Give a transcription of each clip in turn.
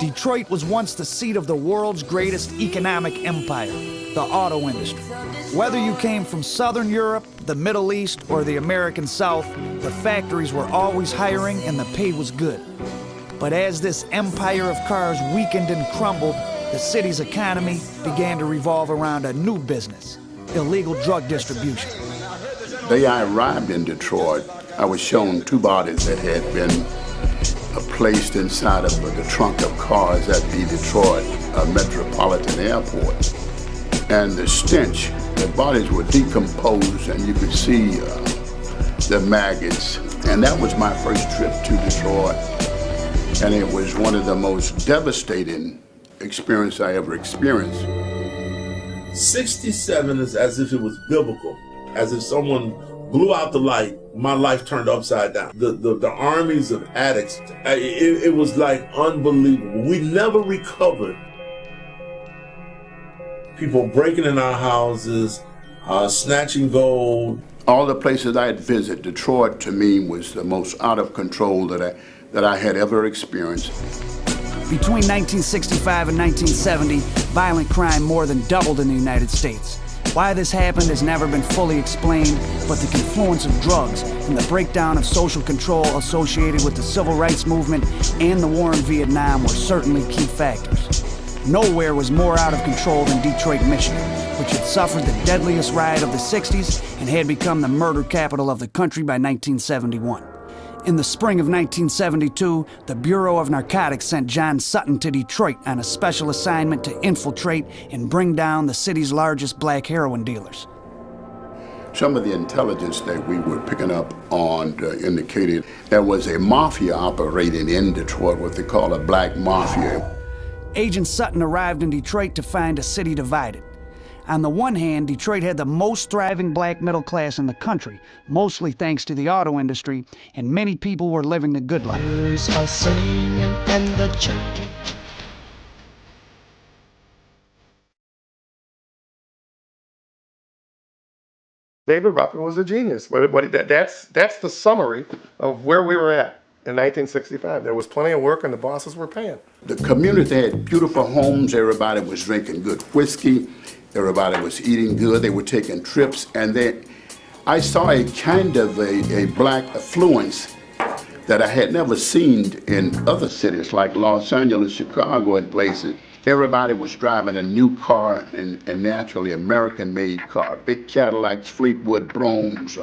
Detroit was once the seat of the world's greatest economic empire, the auto industry. Whether you came from Southern Europe, the Middle East, or the American South, the factories were always hiring and the pay was good. But as this empire of cars weakened and crumbled, the city's economy began to revolve around a new business, illegal drug distribution. The day I arrived in Detroit, I was shown two bodies that had been placed inside of the trunk of cars at the Detroit Metropolitan Airport. And the stench, the bodies were decomposed and you could see the maggots. And that was my first trip to Detroit. And it was one of the most devastating experiences I ever experienced. 67 is as if it was biblical, as if someone blew out the light, my life turned upside down. The armies of addicts, it was like unbelievable. We never recovered. People breaking in our houses, snatching gold. All the places I had visited, Detroit to me was the most out of control that I had ever experienced. Between 1965 and 1970, violent crime more than doubled in the United States. Why this happened has never been fully explained, but the confluence of drugs and the breakdown of social control associated with the civil rights movement and the war in Vietnam were certainly key factors. Nowhere was more out of control than Detroit, Michigan, which had suffered the deadliest riot of the 60s and had become the murder capital of the country by 1971. In the spring of 1972, the Bureau of Narcotics sent John Sutton to Detroit on a special assignment to infiltrate and bring down the city's largest black heroin dealers. Some of the intelligence that we were picking up on indicated there was a mafia operating in Detroit, what they call a black mafia. Agent Sutton arrived in Detroit to find a city divided. On the one hand, Detroit had the most thriving black middle class in the country, mostly thanks to the auto industry, and many people were living the good life. David Ruffin was a genius. That's the summary of where we were at in 1965. There was plenty of work and the bosses were paying. The community had beautiful homes. Everybody was drinking good whiskey. Everybody was eating good. They were taking trips. And then I saw a kind of a black affluence that I had never seen in other cities like Los Angeles, Chicago, and places. Everybody was driving a new car, and naturally American-made car. Big Cadillacs, Fleetwood Bromes,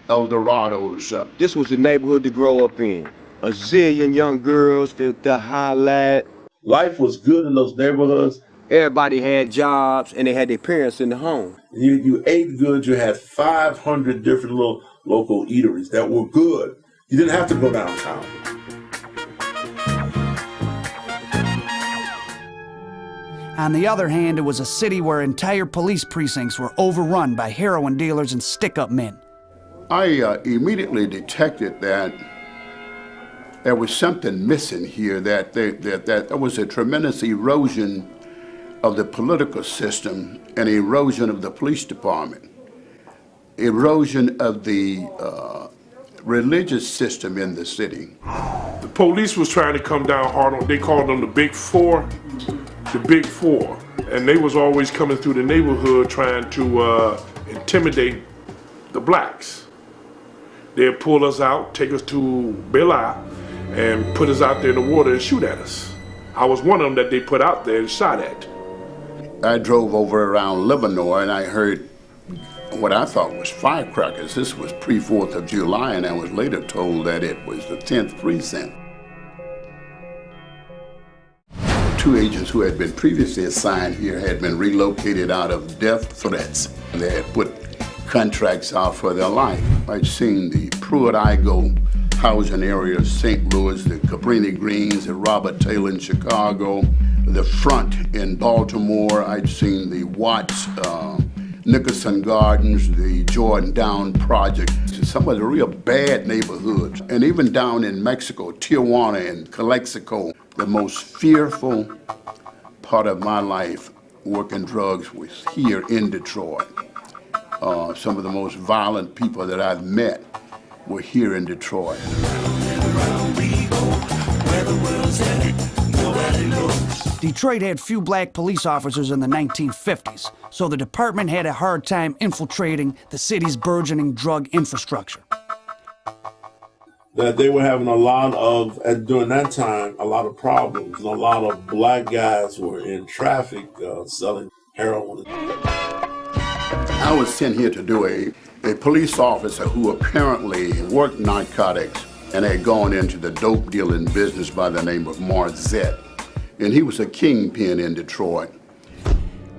Eldorados. This was the neighborhood to grow up in. A zillion young girls, the highlight. Life was good in those neighborhoods. Everybody had jobs and they had their parents in the home. You ate good. You had 500 different little local eateries that were good. You didn't have to go downtown. On the other hand, it was a city where entire police precincts were overrun by heroin dealers and stick-up men. I immediately detected that there was something missing here, that there was a tremendous erosion of the political system and erosion of the police department, erosion of the religious system in the city. The police was trying to come down hard on, they called them the Big Four, and they was always coming through the neighborhood trying to intimidate the blacks. They'd pull us out, take us to Bel-Air, and put us out there in the water and shoot at us. I was one of them that they put out there and shot at. I drove over around Livernois and I heard what I thought was firecrackers. This was pre-4th of July, and I was later told that it was the 10th precinct. Two agents who had been previously assigned here had been relocated out of death threats. They had put contracts out for their life. I'd seen the Pruitt-Igoe housing area of St. Louis, the Cabrini Greens, the Robert Taylor in Chicago, the Front in Baltimore. I'd seen the Watts, Nicholson Gardens, the Jordan Down Project, some of the real bad neighborhoods. And even down in Mexico, Tijuana and Calexico, the most fearful part of my life working drugs was here in Detroit. Some of the most violent people that I've met were here in Detroit. Round we go, where the world's headed, nobody knows. Detroit had few black police officers in the 1950s, so the department had a hard time infiltrating the city's burgeoning drug infrastructure. That they were having a lot of, during that time, a lot of problems. And a lot of black guys were in traffic selling heroin. I was sent here to do a police officer who apparently worked narcotics and had gone into the dope dealing business by the name of Marzette. And he was a kingpin in Detroit.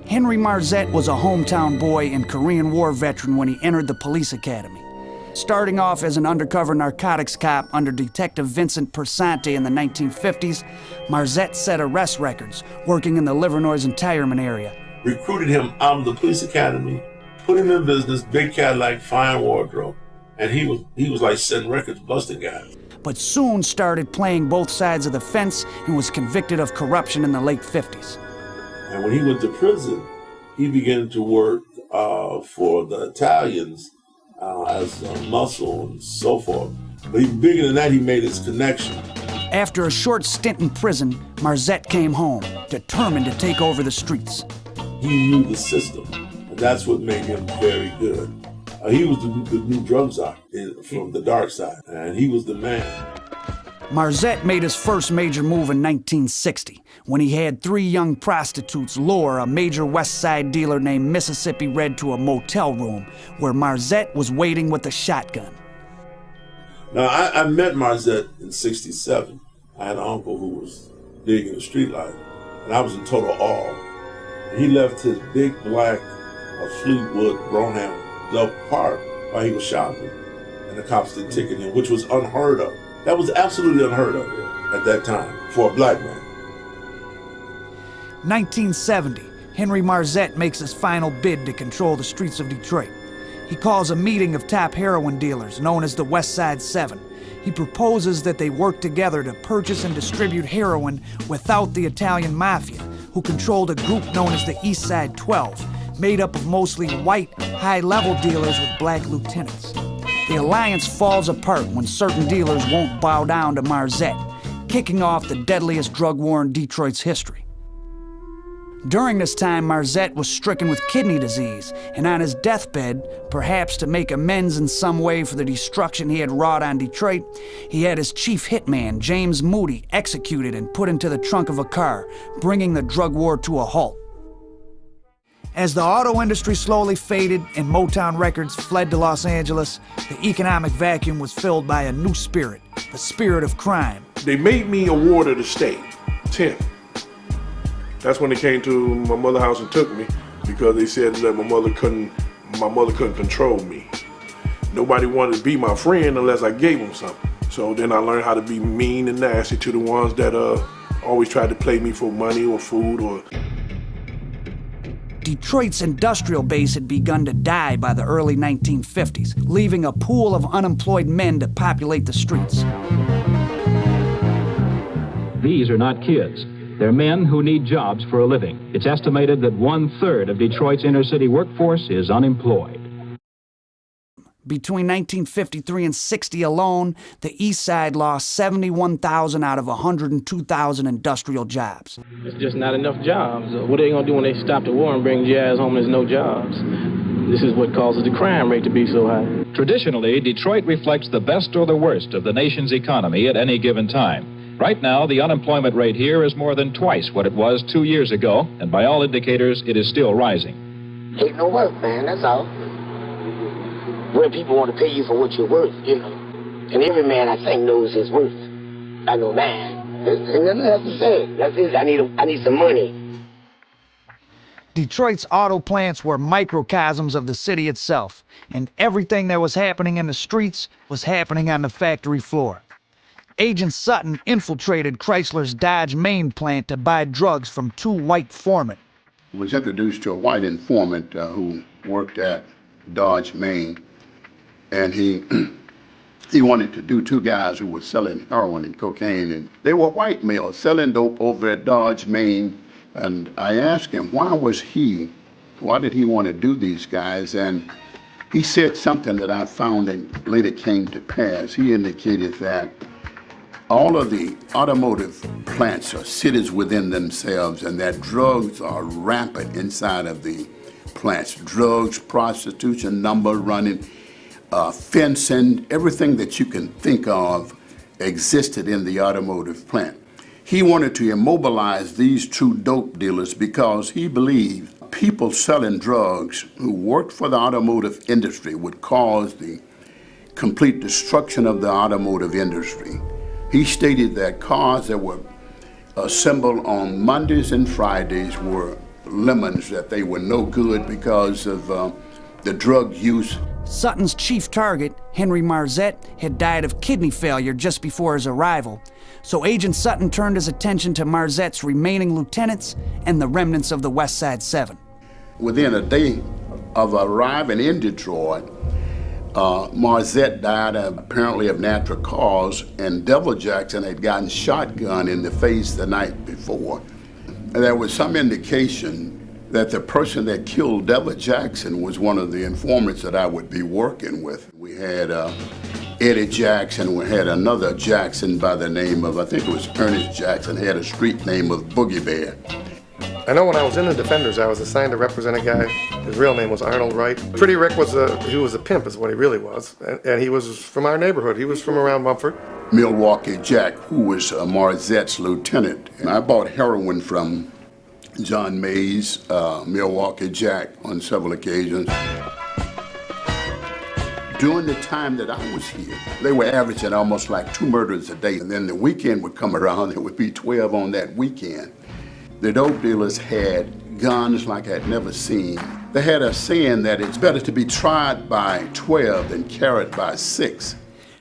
Henry Marzette was a hometown boy and Korean War veteran when he entered the police academy. Starting off as an undercover narcotics cop under Detective Vincent Persante in the 1950s, Marzette set arrest records, working in the Livernois and Tyerman area. Recruited him out of the police academy, put him in business, big Cadillac, fine wardrobe, and he was like setting records, busting guys. But soon started playing both sides of the fence and was convicted of corruption in the late 50s. And when he went to prison, he began to work for the Italians as a muscle and so forth. But even bigger than that, he made his connection. After a short stint in prison, Marzette came home, determined to take over the streets. He knew the system, and that's what made him very good. He was the new drug czar from the dark side, and he was the man. Marzette made his first major move in 1960, when he had 3 young prostitutes lure a major West Side dealer named Mississippi Red to a motel room, where Marzette was waiting with a shotgun. Now, I met Marzette in '67. I had an uncle who was big in the street life, and I was in total awe. He left his big black Fleetwood Brougham Love Park while he was shopping, and the cops didn't ticket him, which was unheard of. That was absolutely unheard of at that time for a black man. 1970, Henry Marzette makes his final bid to control the streets of Detroit. He calls a meeting of top heroin dealers known as the West Side 7. He proposes that they work together to purchase and distribute heroin without the Italian mafia, who controlled a group known as the East Side 12, made up of mostly white, high-level dealers with black lieutenants. The alliance falls apart when certain dealers won't bow down to Marzette, kicking off the deadliest drug war in Detroit's history. During this time, Marzette was stricken with kidney disease, and on his deathbed, perhaps to make amends in some way for the destruction he had wrought on Detroit, he had his chief hitman, James Moody, executed and put into the trunk of a car, bringing the drug war to a halt. As the auto industry slowly faded and Motown Records fled to Los Angeles, the economic vacuum was filled by a new spirit, the spirit of crime. They made me a ward of the state, 10. That's when they came to my mother's house and took me, because they said that my mother couldn't control me. Nobody wanted to be my friend unless I gave them something. So then I learned how to be mean and nasty to the ones that always tried to play me for money or food or... Detroit's industrial base had begun to die by the early 1950s, leaving a pool of unemployed men to populate the streets. These are not kids. They're men who need jobs for a living. It's estimated that 1/3 of Detroit's inner-city workforce is unemployed. Between 1953 and 60 alone, the East Side lost 71,000 out of 102,000 industrial jobs. It's just not enough jobs. What are they going to do when they stop the war and bring jazz home and there's no jobs? This is what causes the crime rate to be so high. Traditionally, Detroit reflects the best or the worst of the nation's economy at any given time. Right now, the unemployment rate here is more than twice what it was 2 years ago, and by all indicators, it is still rising. Ain't no work, man, that's all. Where people want to pay you for what you're worth, you know. And every man, I think, knows his worth. I know mine. There's nothing else to say. That's it. I need some money. Detroit's auto plants were microcosms of the city itself, and everything that was happening in the streets was happening on the factory floor. Agent Sutton infiltrated Chrysler's Dodge Main plant to buy drugs from 2 white foremen. I was introduced to a white informant who worked at Dodge Main, and he wanted to do 2 guys who were selling heroin and cocaine, and they were white males selling dope over at Dodge Main. And I asked him, why did he want to do these guys? And he said something that I found and later came to pass. He indicated that All of the automotive plants are cities within themselves, and that drugs are rampant inside of the plants. Drugs, prostitution, number running, fencing, everything that you can think of existed in the automotive plant. He wanted to immobilize these two dope dealers because he believed people selling drugs who worked for the automotive industry would cause the complete destruction of the automotive industry. He stated that cars that were assembled on Mondays and Fridays were lemons, that they were no good because of the drug use. Sutton's chief target, Henry Marzette, had died of kidney failure just before his arrival, so Agent Sutton turned his attention to Marzette's remaining lieutenants and the remnants of the West Side Seven. Within a day of arriving in Detroit, Marzette died apparently of natural cause, and Devil Jackson had gotten shotgun in the face the night before. And there was some indication that the person that killed Devil Jackson was one of the informants that I would be working with. We had Eddie Jackson, we had another Jackson by the name of, I think it was Ernest Jackson, had a street name of Boogie Bear. I know when I was in the Defenders, I was assigned to represent a guy. His real name was Arnold Wright. Pretty Rick was a pimp, is what he really was, and he was from our neighborhood. He was from around Mumford. Milwaukee Jack, who was Marzette's lieutenant. And I bought heroin from John Mays, Milwaukee Jack, on several occasions. During the time that I was here, they were averaging almost like 2 murders a day. And then the weekend would come around, there would be 12 on that weekend. The dope dealers had guns like I'd never seen. They had a saying that it's better to be tried by 12 than carried by 6.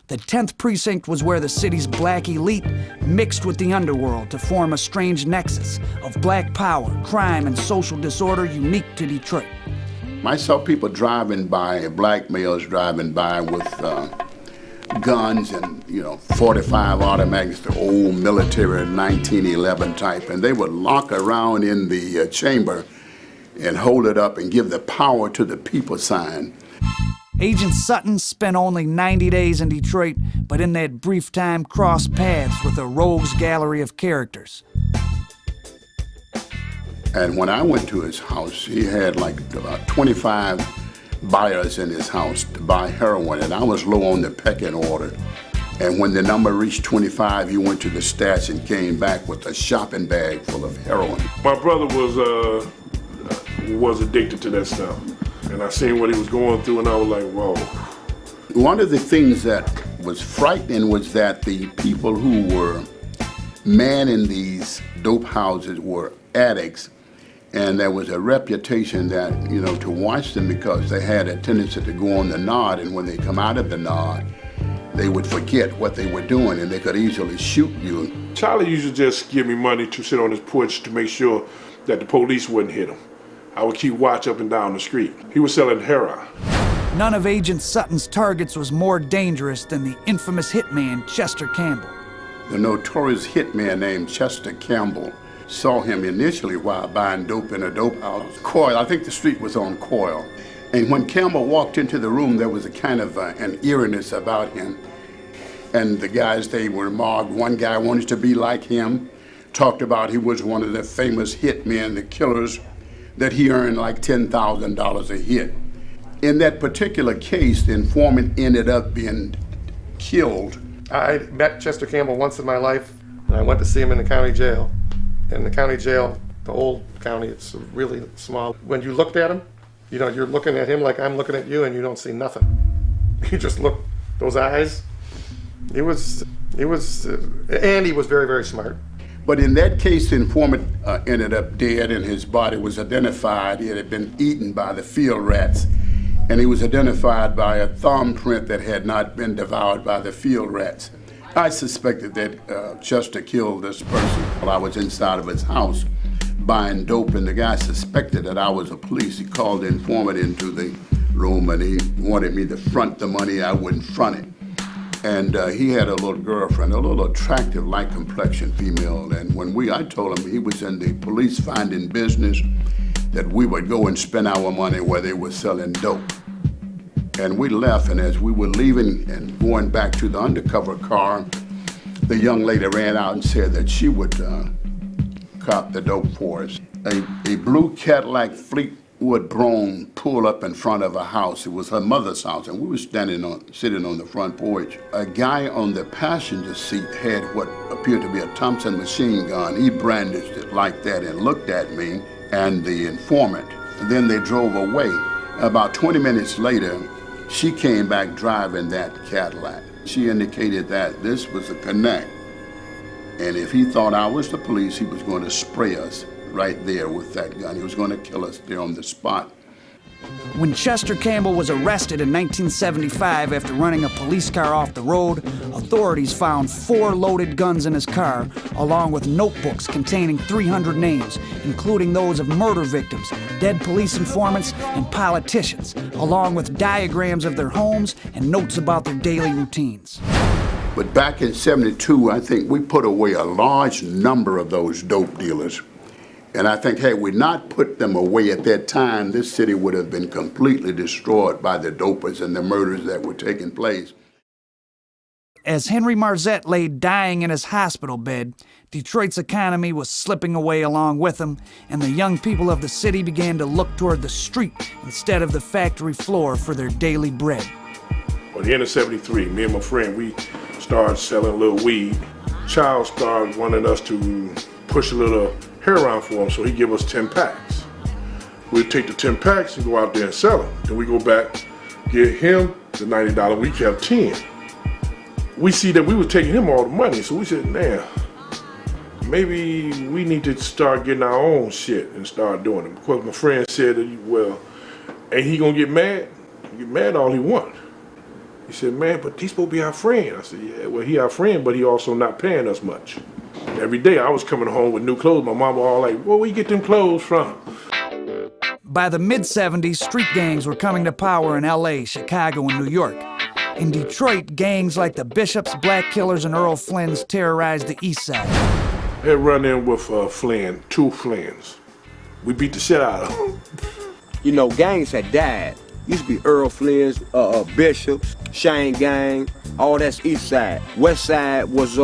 The 10th precinct was where the city's black elite mixed with the underworld to form a strange nexus of black power, crime, and social disorder unique to Detroit. I saw people driving by, black males driving by with guns and, 45 automatics, the old military 1911 type, and they would lock around in the chamber and hold it up and give the power to the people sign. Agent Sutton spent only 90 days in Detroit, but in that brief time crossed paths with a rogues gallery of characters. And when I went to his house, he had like about 25 buyers in his house to buy heroin, and I was low on the pecking order. And when the number reached 25, he went to the stash and came back with a shopping bag full of heroin. My brother was addicted to that stuff, and I seen what he was going through, and I was like, whoa. One of the things that was frightening was that the people who were manning these dope houses were addicts, and there was a reputation that, to watch them because they had a tendency to go on the nod, and when they come out of the nod, they would forget what they were doing and they could easily shoot you. Charlie used to just give me money to sit on his porch to make sure that the police wouldn't hit him. I would keep watch up and down the street. He was selling heroin. None of Agent Sutton's targets was more dangerous than the infamous hitman Chester Campbell. The notorious hitman named Chester Campbell saw him initially while buying dope in a dope house. Coyle, I think the street was on Coyle. And when Campbell walked into the room, there was a kind of an eeriness about him. And the guys, they were mobbed. One guy wanted to be like him, talked about he was one of the famous hitmen, the killers, that he earned like $10,000 a hit. In that particular case, the informant ended up being killed. I met Chester Campbell once in my life, and I went to see him in the county jail. In the county jail, the old county, it's really small. When you looked at him, you're looking at him like I'm looking at you, and you don't see nothing. You just look, those eyes. He was very, very smart. But in that case, the informant ended up dead, and his body was identified. He had been eaten by the field rats, and he was identified by a thumbprint that had not been devoured by the field rats. I suspected that Chester killed this person while I was inside of his house buying dope, and the guy suspected that I was a police. He called the informant into the room, and he wanted me to front the money. I wouldn't front it. And he had a little girlfriend, a little attractive, light complexion female. And when I told him he was in the police finding business, that we would go and spend our money where they were selling dope. And we left, and as we were leaving and going back to the undercover car, The young lady ran out and said that she would cop the dope for us. A blue Cadillac Fleetwood Brougham pulled up in front of a house. It was her mother's house, and we were sitting on the front porch. A guy on the passenger seat had what appeared to be a Thompson machine gun. He brandished it like that and looked at me and the informant. And then they drove away. About 20 minutes later, she came back driving that Cadillac. She indicated that this was a connect. And if he thought I was the police, he was going to spray us right there with that gun. He was going to kill us there on the spot. When Chester Campbell was arrested in 1975 after running a police car off the road, authorities found 4 loaded guns in his car, along with notebooks containing 300 names, including those of murder victims, dead police informants, and politicians, along with diagrams of their homes and notes about their daily routines. But back in '72, I think we put away a large number of those dope dealers. And I think, had we not put them away at that time, this city would have been completely destroyed by the dopers and the murders that were taking place. As Henry Marzette lay dying in his hospital bed, Detroit's economy was slipping away along with him, and the young people of the city began to look toward the street instead of the factory floor for their daily bread. At the end of '73, me and my friend, we started selling a little weed. Charles started wanting us to push a little Heroin for him, so he give us 10 packs. We'd take the 10 packs and go out there and sell them. Then we go back, get him the $90, we kept 10. We see that we were taking him all the money, so we said, man, maybe we need to start getting our own shit and start doing it. Because my friend said, well, ain't he gonna get mad? Get mad all he want. He said, man, but he's supposed to be our friend. I said, yeah, well, he our friend, but he also not paying us much. Every day I was coming home with new clothes. My mama all like, where you get them clothes from? By the mid-'70s, street gangs were coming to power in LA, Chicago, and New York. In Detroit, gangs like the Bishops, Black Killers, and Earl Flynn's terrorized the East Side. I had run in with Flynn, 2 Flynns. We beat the shit out of them. You know, gangs had died. Used to be Earl Flynn's, Bishops, Shane Gang, all that's East Side. West Side was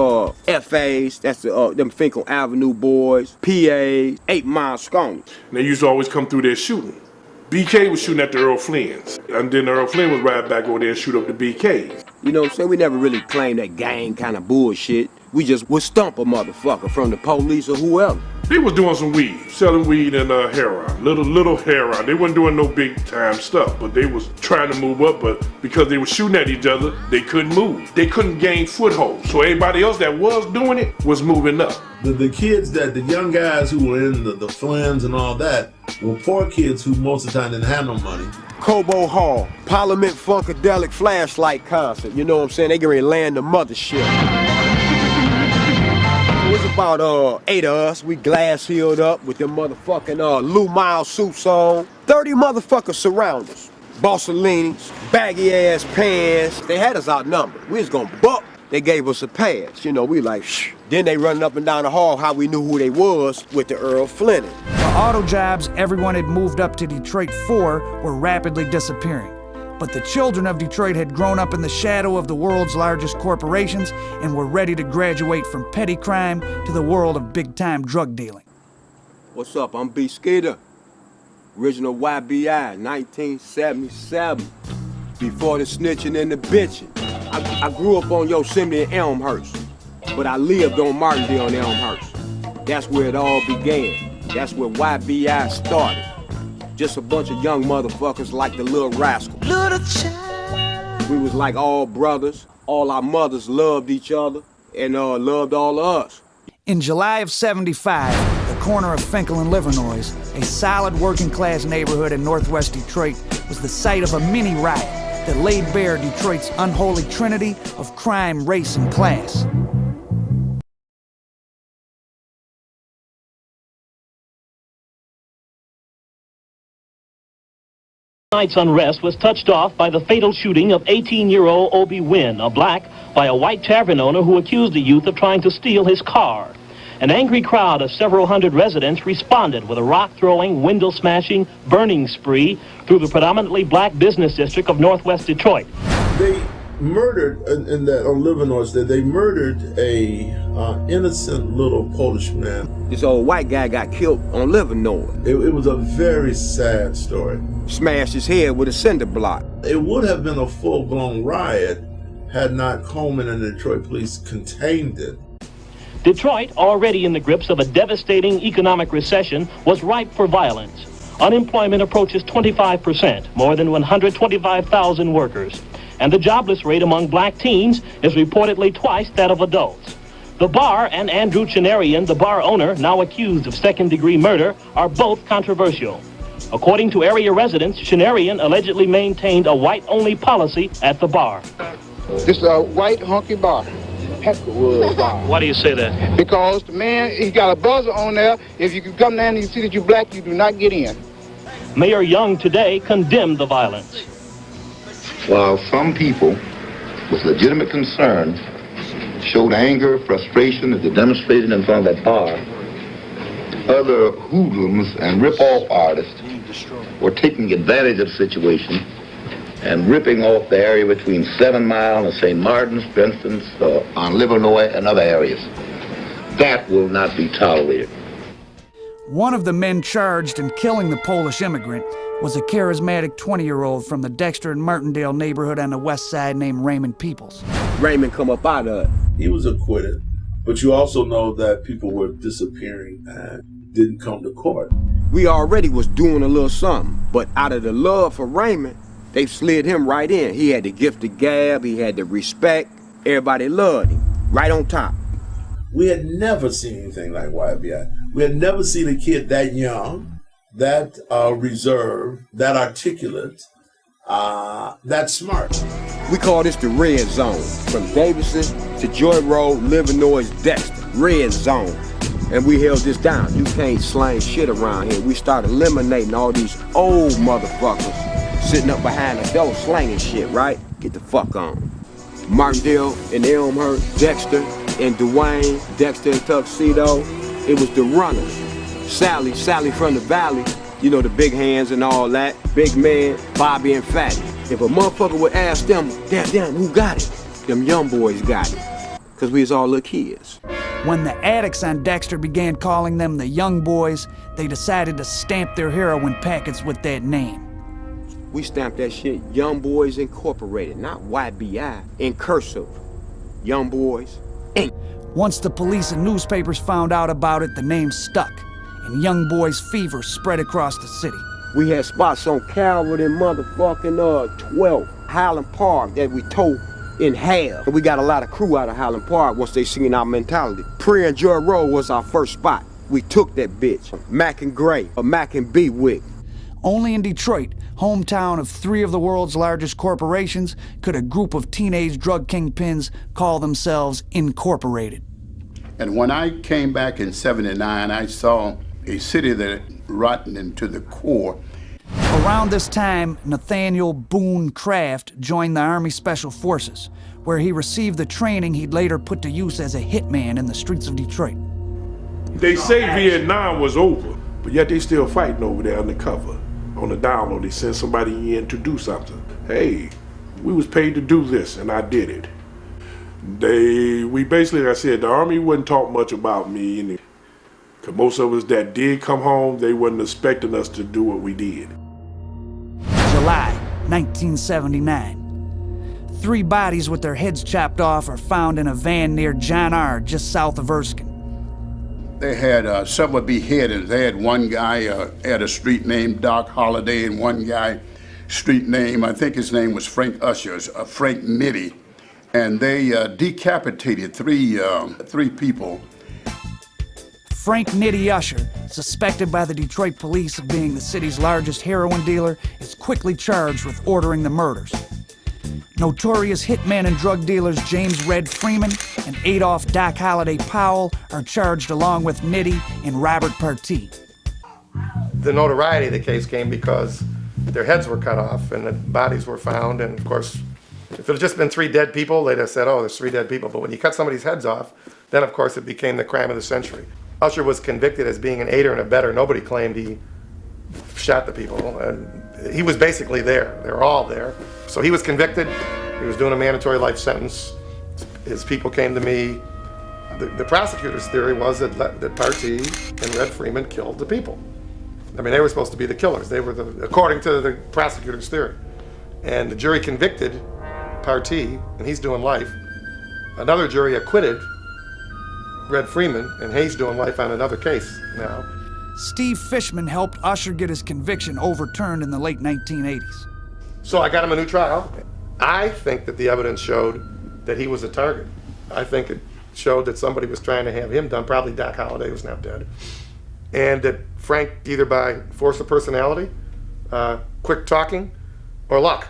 FAs, that's them Finkel Avenue boys, PAs, 8 Mile Scones. And they used to always come through there shooting. BK was shooting at the Earl Flynn's. And then Earl Flynn was right back over there and shoot up the BKs. You know what I'm saying? We never really claimed that gang kind of bullshit. We just would stump a motherfucker from the police or whoever. They was doing some weed, selling weed and heroin, little heroin. They wasn't doing no big time stuff, but they was trying to move up, but because they were shooting at each other, they couldn't move. They couldn't gain foothold. So everybody else that was doing it was moving up. The kids the young guys who were in the Flynn's and all that were poor kids who most of the time didn't have no money. Cobo Hall, Parliament Funkadelic Flashlight Concert. You know what I'm saying? They get ready to land the mothership. It was about 8 of us. We glass heeled up with them motherfucking Lou Miles suits on. 30 motherfuckers surround us. Bossolinis, baggy ass pants. They had us outnumbered. We was gonna buck. They gave us a pass. You know, we like, shh. Then they running up and down the hall how we knew who they was with the Earl Flynn. The auto jobs everyone had moved up to Detroit for were rapidly disappearing. But the children of Detroit had grown up in the shadow of the world's largest corporations and were ready to graduate from petty crime to the world of big-time drug dealing. What's up? I'm B. Skeeter. Original YBI, 1977. Before the snitching and the bitching. I grew up on Yosemite and Elmhurst, but I lived on Martindale and Elmhurst. That's where it all began. That's where YBI started. Just a bunch of young motherfuckers like the Little Rascals. Little child. We was like all brothers. All our mothers loved each other and loved all of us. In July of '75, the corner of Finkel and Livernois, a solid working-class neighborhood in northwest Detroit, was the site of a mini riot that laid bare Detroit's unholy trinity of crime, race, and class. Tonight's unrest was touched off by the fatal shooting of 18-year-old Obie Wynn, a black, by a white tavern owner who accused the youth of trying to steal his car. An angry crowd of several hundred residents responded with a rock-throwing, window-smashing, burning spree through the predominantly black business district of northwest Detroit. They murdered in that on Livernois, that they murdered a innocent little Polish man. This old white guy got killed on Livernois. It was a very sad story. Smashed his head with a cinder block. It would have been a full-blown riot had not Coleman and the Detroit police contained it. Detroit, already in the grips of a devastating economic recession, was ripe for violence. Unemployment approaches 25%, more than 125,000 workers. And the jobless rate among black teens is reportedly twice that of adults. The bar and Andrew Chinarian, the bar owner, now accused of second-degree murder, are both controversial. According to area residents, Chinarian allegedly maintained a white-only policy at the bar. This is a white honky bar. Heckerwood bar. Why do you say that? Because the man, he got a buzzer on there. If you can come down and you see that you're black, you do not get in. Mayor Young today condemned the violence. While some people with legitimate concern showed anger, frustration as they demonstrated in front of that bar, other hoodlums and rip-off artists were taking advantage of the situation and ripping off the area between 7 Mile and St. Martin's, for instance, on Livernois and other areas. That will not be tolerated. One of the men charged in killing the Polish immigrant was a charismatic 20-year-old from the Dexter and Martindale neighborhood on the west side named Raymond Peoples. Raymond come up out of it. He was acquitted, but you also know that people were disappearing and didn't come to court. We already was doing a little something, but out of the love for Raymond, they slid him right in. He had the gift of gab, he had the respect, everybody loved him, right on top. We had never seen anything like YBI. We had never seen a kid that young, that reserved, that articulate, that smart. We call this the red zone. From Davidson to Joy Road, Livernois, Dexter, red zone. And we held this down. You can't slang shit around here. We started eliminating all these old motherfuckers sitting up behind the door slanging shit, right? Get the fuck on. Martindale and Elmhurst, Dexter and Dwayne, Dexter and Tuxedo, it was the runners. Sally from the valley, you know, the big hands and all that, big man, Bobby and Fatty. If a motherfucker would ask them, damn, who got it? Them young boys got it, because we was all little kids. When the addicts on Dexter began calling them the Young Boys, they decided to stamp their heroin packets with that name. We stamped that shit Young Boys Incorporated, not YBI, in cursive. Young Boys, Inc. Once the police and newspapers found out about it, the name stuck, and Young Boys fever spread across the city. We had spots on Calvert and motherfucking 12th, Highland Park, that we tore in half. And we got a lot of crew out of Highland Park once they seen our mentality. Prairie and Joy Road was our first spot. We took that bitch. Mac and Gray, or Mac and Bewick. Only in Detroit, hometown of 3 of the world's largest corporations, could a group of teenage drug kingpins call themselves Incorporated. And when I came back in '79, I saw a city that rotten into the core. Around this time, Nathaniel Boone Craft joined the Army Special Forces, where he received the training he'd later put to use as a hitman in the streets of Detroit. They say Vietnam was over, but yet they still fighting over there undercover. On the down low, they send somebody in to do something. Hey, we was paid to do this, and I did it. We basically, like I said, the Army wouldn't talk much about me, and because most of us that did come home, they wasn't expecting us to do what we did. July 1979. 3 bodies with their heads chopped off are found in a van near John R., just south of Erskine. They had several beheadings. They had one guy had a street named Doc Holliday, and one guy, street name, I think his name was Frank Usher's, Frank Nitty. And they decapitated three people. Frank Nitty Usher, suspected by the Detroit police of being the city's largest heroin dealer, is quickly charged with ordering the murders. Notorious hitman and drug dealers James Red Freeman and Adolph Doc Holliday Powell are charged along with Nitty and Robert Partee. The notoriety of the case came because their heads were cut off and the bodies were found, and of course, if it had just been 3 dead people, they'd have said, oh, there's 3 dead people. But when you cut somebody's heads off, then of course it became the crime of the century. Usher was convicted as being an aider and abetter. Nobody claimed he shot the people. And he was basically there. They were all there. So he was convicted, He was doing a mandatory life sentence. His people came to me. The prosecutor's theory was that Partee and Red Freeman killed the people. I mean, they were supposed to be the killers. They were according to the prosecutor's theory. And the jury convicted Partee, and he's doing life. Another jury acquitted Red Freeman, and he's doing life on another case now. Steve Fishman helped Usher get his conviction overturned in the late 1980s. So I got him a new trial. I think that the evidence showed that he was a target. I think it showed that somebody was trying to have him done, probably Doc Holliday, who's now dead, and that Frank, either by force of personality, quick talking, or luck,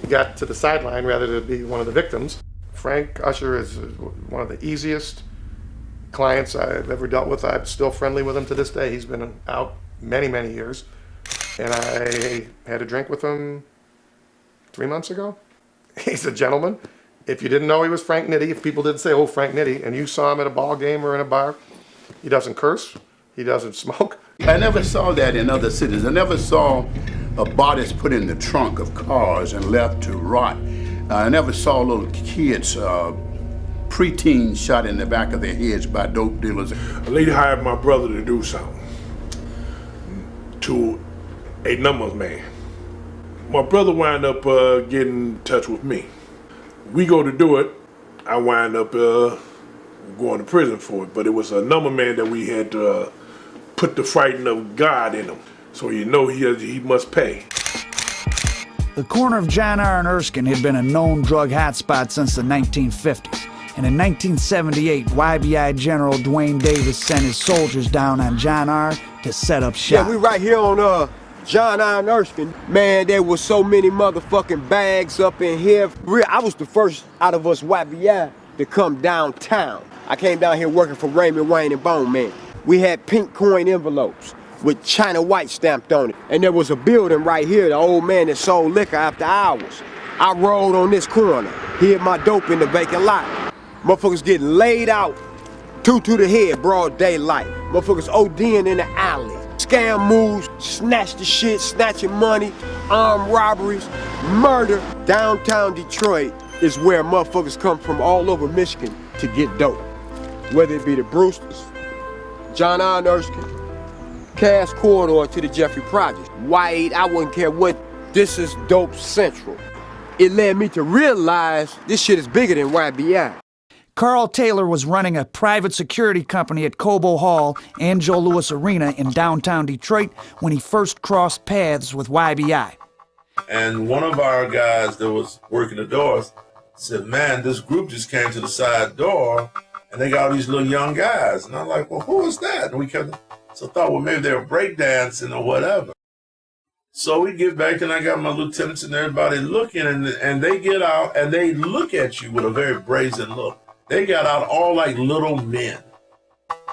he got to the sideline rather than be one of the victims. Frank Usher is one of the easiest clients I've ever dealt with. I'm still friendly with him to this day. He's been out many, many years. And I had a drink with him 3 months ago. He's a gentleman. If you didn't know he was Frank Nitti, if people didn't say, oh, Frank Nitti, and you saw him at a ball game or in a bar, he doesn't curse, he doesn't smoke. I never saw that in other cities. I never saw bodies put in the trunk of cars and left to rot. I never saw little kids, preteens shot in the back of their heads by dope dealers. A lady hired my brother to do something to a numbers man. My brother wound up getting in touch with me. We go to do it. I wind up going to prison for it, but it was a number man that we had to put the frighten of God in him. So you know he must pay. The corner of John R. and Erskine had been a known drug hotspot since the 1950s. And in 1978, YBI General Dwayne Davis sent his soldiers down on John R. to set up shop. Yeah, we right here on John R. and Erskine. Man, there was so many motherfucking bags up in here. I was the first out of us YBI to come downtown. I came down here working for Raymond Wayne and Bone Man. We had pink coin envelopes with China White stamped on it. And there was a building right here, the old man that sold liquor after hours. I rolled on this corner, hid my dope in the vacant lot. Motherfuckers getting laid out, two to the head, broad daylight. Motherfuckers ODing in the alley. Scam moves, snatch the shit, snatching money, armed robberies, murder. Downtown Detroit is where motherfuckers come from all over Michigan to get dope. Whether it be the Brewsters, John R. and Erskine, Cass Corridor to the Jeffrey Project. White, I wouldn't care what. This is dope central. It led me to realize this shit is bigger than YBI. Carl Taylor was running a private security company at Cobo Hall and Joe Louis Arena in downtown Detroit when he first crossed paths with YBI. And one of our guys that was working the doors said, man, this group just came to the side door and they got all these little young guys. And I'm like, well, who is that? And we kept, so thought, well, maybe they were breakdancing or whatever. So we get back and I got my lieutenants and everybody looking and they get out and they look at you with a very brazen look. They got out all like little men,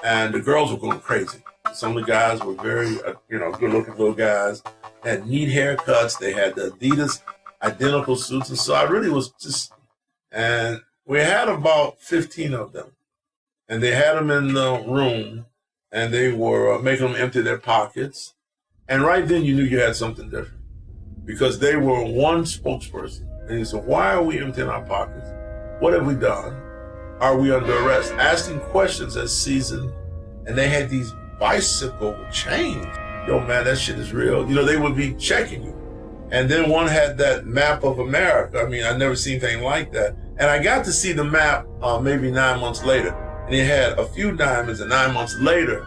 and the girls were going crazy. Some of the guys were very, good-looking little guys, had neat haircuts. They had the Adidas identical suits, and so I really was just, and we had about 15 of them, and they had them in the room, and they were making them empty their pockets, and right then you knew you had something different, because they were one spokesperson, and he said, why are we emptying our pockets? What have we done? Are we under arrest? Asking questions as seasoned, and they had these bicycle chains. Yo, man, that shit is real. They would be checking you. And then one had that map of America. I mean, I've never seen anything like that. And I got to see the map maybe 9 months later. And it had a few diamonds, and 9 months later,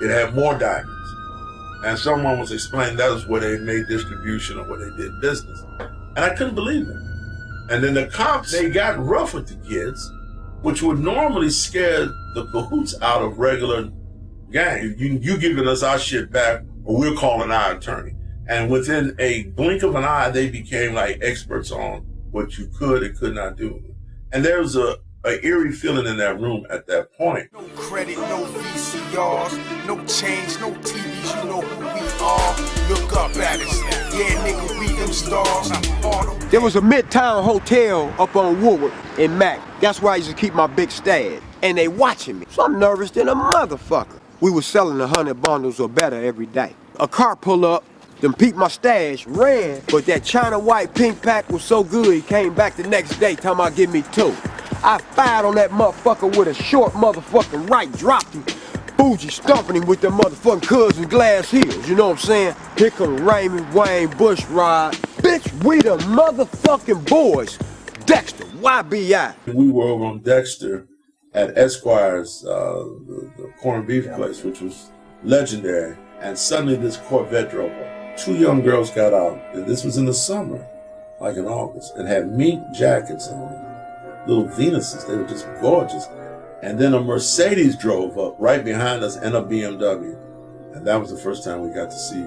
it had more diamonds. And someone was explaining that was where they made distribution or where they did business. And I couldn't believe it. And then the cops, they got rough with the kids, which would normally scare the cahoots out of regular gang. You giving us our shit back, or we're calling our attorney. And within a blink of an eye, they became like experts on what you could and could not do. And there was a eerie feeling in that room at that point. No credit, no VCRs, no change, no TVs, you know who we are. Look up at us, yeah, nigga, we them stars. There was a Midtown hotel up on Woodward in Mac. That's where I used to keep my big stad. And they watching me, so I'm nervous than a motherfucker. We was selling 100 bundles or better every day. A car pull up, Them peeped my stash, ran, but that China white pink pack was so good he came back the next day talking about give me 2. I fired on that motherfucker with a short motherfucking right, dropped him. Bougie stomping him with them motherfucking cousin glass heels, you know what I'm saying? Here come Raymond, Wayne, Bushrod. Bitch, we the motherfucking boys. Dexter, YBI. We were over on Dexter at Esquire's, the corned beef place, which was legendary. And suddenly this Corvette drove up. 2 young girls got out, and this was in the summer, like in August, and had mink jackets on, little Venuses. They were just gorgeous. And then a Mercedes drove up right behind us and a BMW. And that was the first time we got to see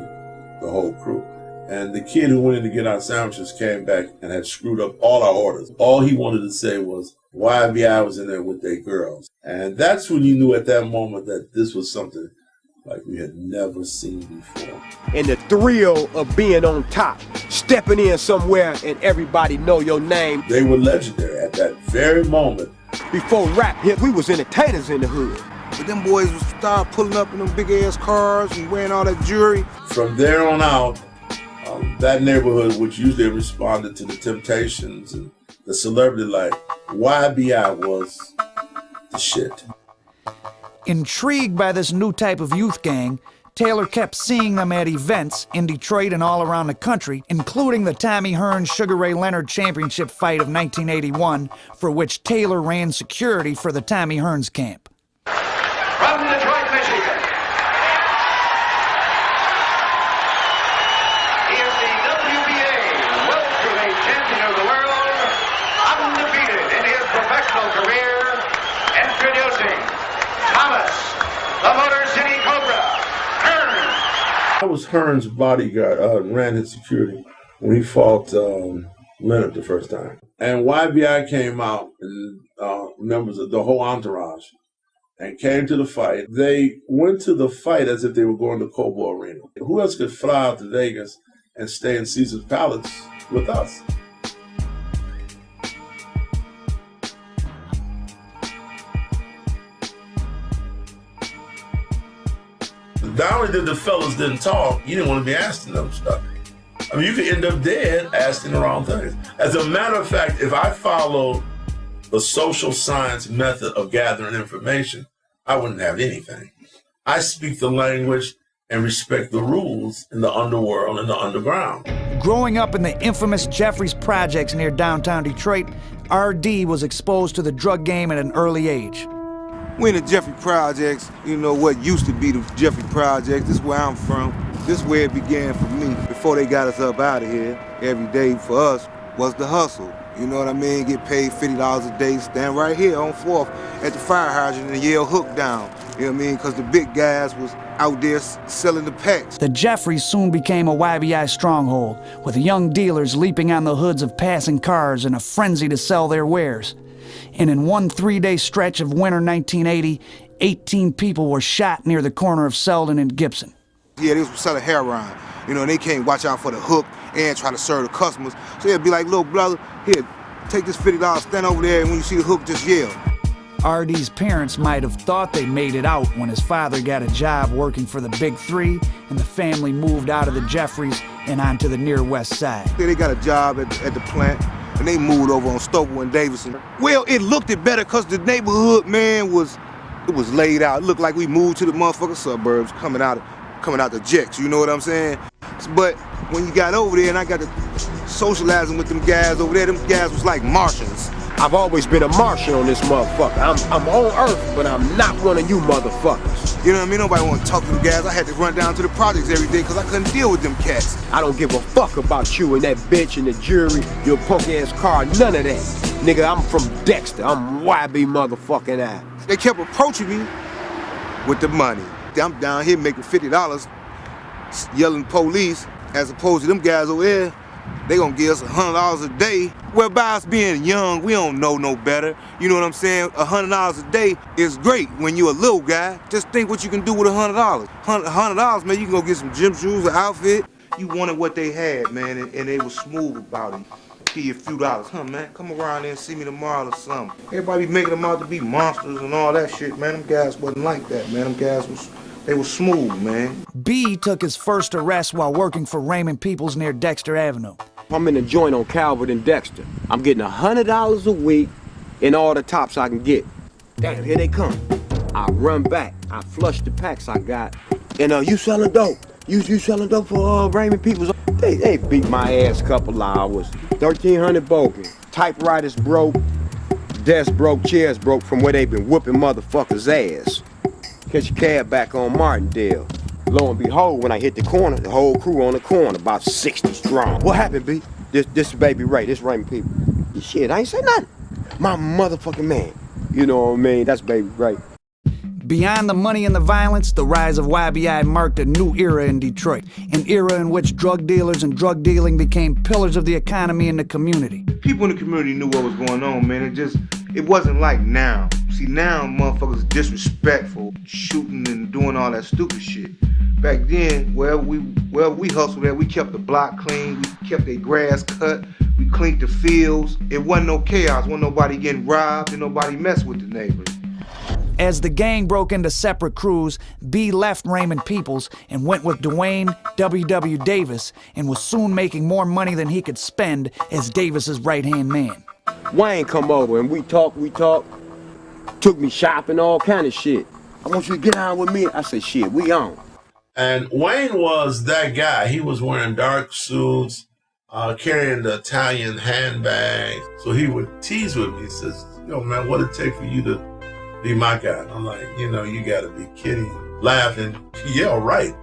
the whole crew. And the kid who went in to get our sandwiches came back and had screwed up all our orders. All he wanted to say was, YBI was in there with their girls. And that's when you knew at that moment that this was something like we had never seen before. And the thrill of being on top, stepping in somewhere and everybody know your name. They were legendary at that very moment. Before rap hit, we was entertainers in the hood. But them boys would start pulling up in them big ass cars and wearing all that jewelry. From there on out, that neighborhood, which usually responded to the Temptations and the celebrity life, YBI was the shit. Intrigued by this new type of youth gang, Taylor kept seeing them at events in Detroit and all around the country, including the Tommy Hearns Sugar Ray Leonard Championship fight of 1981, for which Taylor ran security for the Tommy Hearns camp. From Detroit, Michigan, he is the WBA welterweight champion of the world, undefeated in his professional career, introducing Thomas, the Motor City Cobra, Hearns. I was Hearns' bodyguard, ran his security when he fought Leonard the first time. And YBI came out, and members of the whole entourage, and came to the fight. They went to the fight as if they were going to Cobo Arena. Who else could fly out to Vegas and stay in Caesar's Palace with us? Not only did the fellas didn't talk, you didn't want to be asking them stuff. I mean, you could end up dead asking the wrong things. As a matter of fact, if I followed the social science method of gathering information, I wouldn't have anything. I speak the language and respect the rules in the underworld and the underground. Growing up in the infamous Jeffries Projects near downtown Detroit, RD was exposed to the drug game at an early age. We in the Jeffrey Projects, you know what used to be the Jeffrey Projects. This is where I'm from. This is where it began for me. Before they got us up out of here, every day for us was the hustle. You know what I mean? Get paid $50 a day, stand right here on 4th at the fire hydrant and yell hook down. You know what I mean? Because the big guys was out there selling the packs. The Jeffries soon became a YBI stronghold, with young dealers leaping on the hoods of passing cars in a frenzy to sell their wares. And in one 3-day stretch of winter 1980, 18 people were shot near the corner of Selden and Gibson. Yeah, they was selling heroin. You know, and they can't watch out for the hook and try to serve the customers. So they'd be like, little brother, here, take this $50, stand over there, and when you see the hook, just yell. RD's parents might have thought they made it out when his father got a job working for the Big Three, and the family moved out of the Jeffries and onto the near west side. They got a job at the plant, and they moved over on Stoughton and Davidson. Well, it looked it better because the neighborhood, man, was laid out. It looked like we moved to the motherfucking suburbs coming out the jets, you know what I'm saying? But when you got over there and I got to socializing with them guys over there, them guys was like Martians. I've always been a Martian on this motherfucker. I'm on Earth, but I'm not one of you motherfuckers. You know what I mean? Nobody want to talk to them guys. I had to run down to the projects every day because I couldn't deal with them cats. I don't give a fuck about you and that bitch and the jury, your punk-ass car, none of that. Nigga, I'm from Dexter. I'm YB motherfucking I. They kept approaching me with the money. I'm down here making $50, yelling police, as opposed to them guys over there. They gonna give us $100 a day. Well, by us being young, we don't know no better. You know what I'm saying? $100 a day is great when you're a little guy. Just think what you can do with $100. $100, man, you can go get some gym shoes, an outfit. You wanted what they had, man, and they was smooth about it. Give you a few dollars. Huh, man, come around there and see me tomorrow or something. Everybody be making them out to be monsters and all that shit, man. Them guys wasn't like that, man. Them guys was They were smooth, man. B took his first arrest while working for Raymond Peoples near Dexter Avenue. I'm in a joint on Calvert and Dexter. I'm getting $100 a week in all the tops I can get. Damn, here they come. I run back. I flush the packs I got. And you selling dope. You selling dope for Raymond Peoples. They beat my ass a couple hours. 1,300 broken. Typewriters broke. Desks broke. Chairs broke from where they been whooping motherfuckers' ass. Catch a cab back on Martindale. Lo and behold, when I hit the corner, the whole crew on the corner, about 60 strong. What happened, B? This Baby Ray, this Raymond Peoples. Shit, I ain't say nothing. My motherfucking man. You know what I mean? That's Baby Ray. Beyond the money and the violence, the rise of YBI marked a new era in Detroit, an era in which drug dealers and drug dealing became pillars of the economy and the community. People in the community knew what was going on, man. It wasn't like now. See, now motherfuckers disrespectful, shooting and doing all that stupid shit. Back then, wherever we hustled at, we kept the block clean, we kept their grass cut, we cleaned the fields. It wasn't no chaos, wasn't nobody getting robbed, and nobody messed with the neighbors. As the gang broke into separate crews, B left Raymond Peoples and went with Dwayne W.W. Davis and was soon making more money than he could spend as Davis's right-hand man. Wayne come over and we talk. Took me shopping, all kind of shit. I want you to get on with me. I said, shit, we on. And Wayne was that guy. He was wearing dark suits, carrying the Italian handbag. So he would tease with me. He says, yo, man, what'd it take for you to be my guy? I'm like, you gotta be kidding. Laughing. Yeah, right.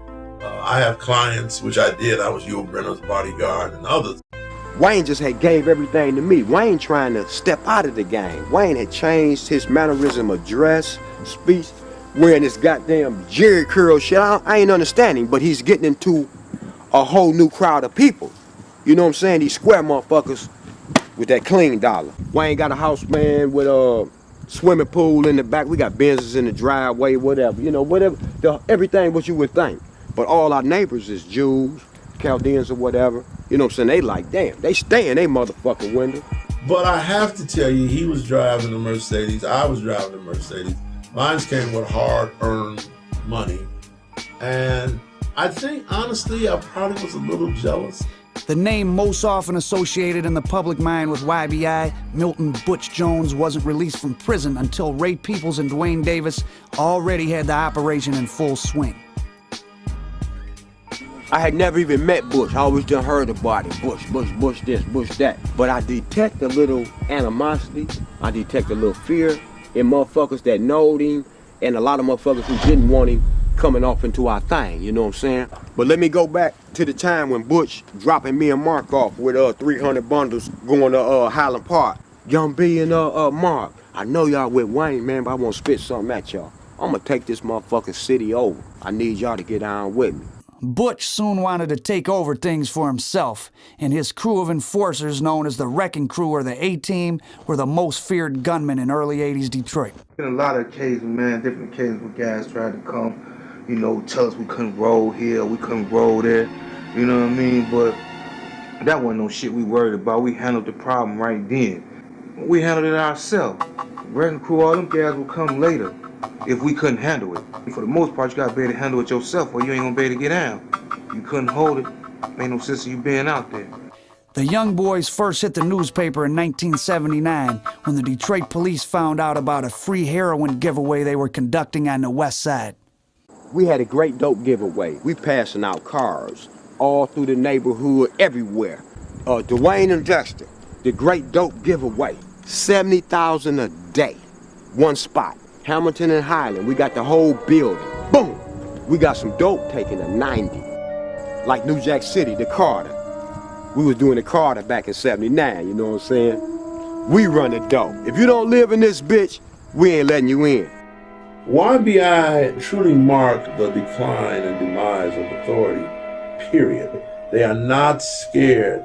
I have clients, which I did. I was Yul Brynner's bodyguard and others. Wayne just had gave everything to me. Wayne trying to step out of the game. Wayne had changed his mannerism of dress, speech, wearing this goddamn Jerry curl shit. I ain't understanding, but he's getting into a whole new crowd of people. You know what I'm saying? These square motherfuckers with that clean dollar. Wayne got a house, man, with a swimming pool in the back. We got Benzes in the driveway, whatever. Everything what you would think. But all our neighbors is Jews, Chaldeans or whatever. You know what I'm saying? They like, damn, they stay in they motherfucking window. But I have to tell you, he was driving a Mercedes. I was driving a Mercedes. Mine came with hard-earned money. And I think, honestly, I probably was a little jealous. The name most often associated in the public mind with YBI, Milton Butch Jones, wasn't released from prison until Ray Peoples and Dwayne Davis already had the operation in full swing. I had never even met Bush. I always done heard about it. Bush this, Bush that. But I detect a little animosity. I detect a little fear in motherfuckers that knowed him and a lot of motherfuckers who didn't want him coming off into our thing, you know what I'm saying? But let me go back to the time when Butch dropping me and Mark off with 300 bundles going to Highland Park. Young B and Mark, I know y'all with Wayne, man, but I want to spit something at y'all. I'm going to take this motherfucking city over. I need y'all to get on with me. Butch soon wanted to take over things for himself, and his crew of enforcers, known as the Wrecking Crew or the A-Team, were the most feared gunmen in early 80s Detroit. In a lot of occasions, man, different occasions where guys tried to come, tell us we couldn't roll here, we couldn't roll there, you know what I mean? But that wasn't no shit we worried about. We handled the problem right then. We handled it ourselves. Wrecking Crew, all them guys would come later if we couldn't handle it. For the most part, you gotta be able to handle it yourself or you ain't gonna be able to get out. You couldn't hold it, ain't no sense of you being out there. The young boys first hit the newspaper in 1979 when the Detroit police found out about a free heroin giveaway they were conducting on the west side. We had a great dope giveaway. We passing out cars all through the neighborhood, everywhere. Dwayne and Dexter, the great dope giveaway. 70,000 a day, one spot. Hamilton and Highland, we got the whole building. Boom! We got some dope taking a 90. Like New Jack City, the Carter. We was doing the Carter back in 79, you know what I'm saying? We run the dope. If you don't live in this bitch, we ain't letting you in. YBI truly marked the decline and demise of authority, period. They are not scared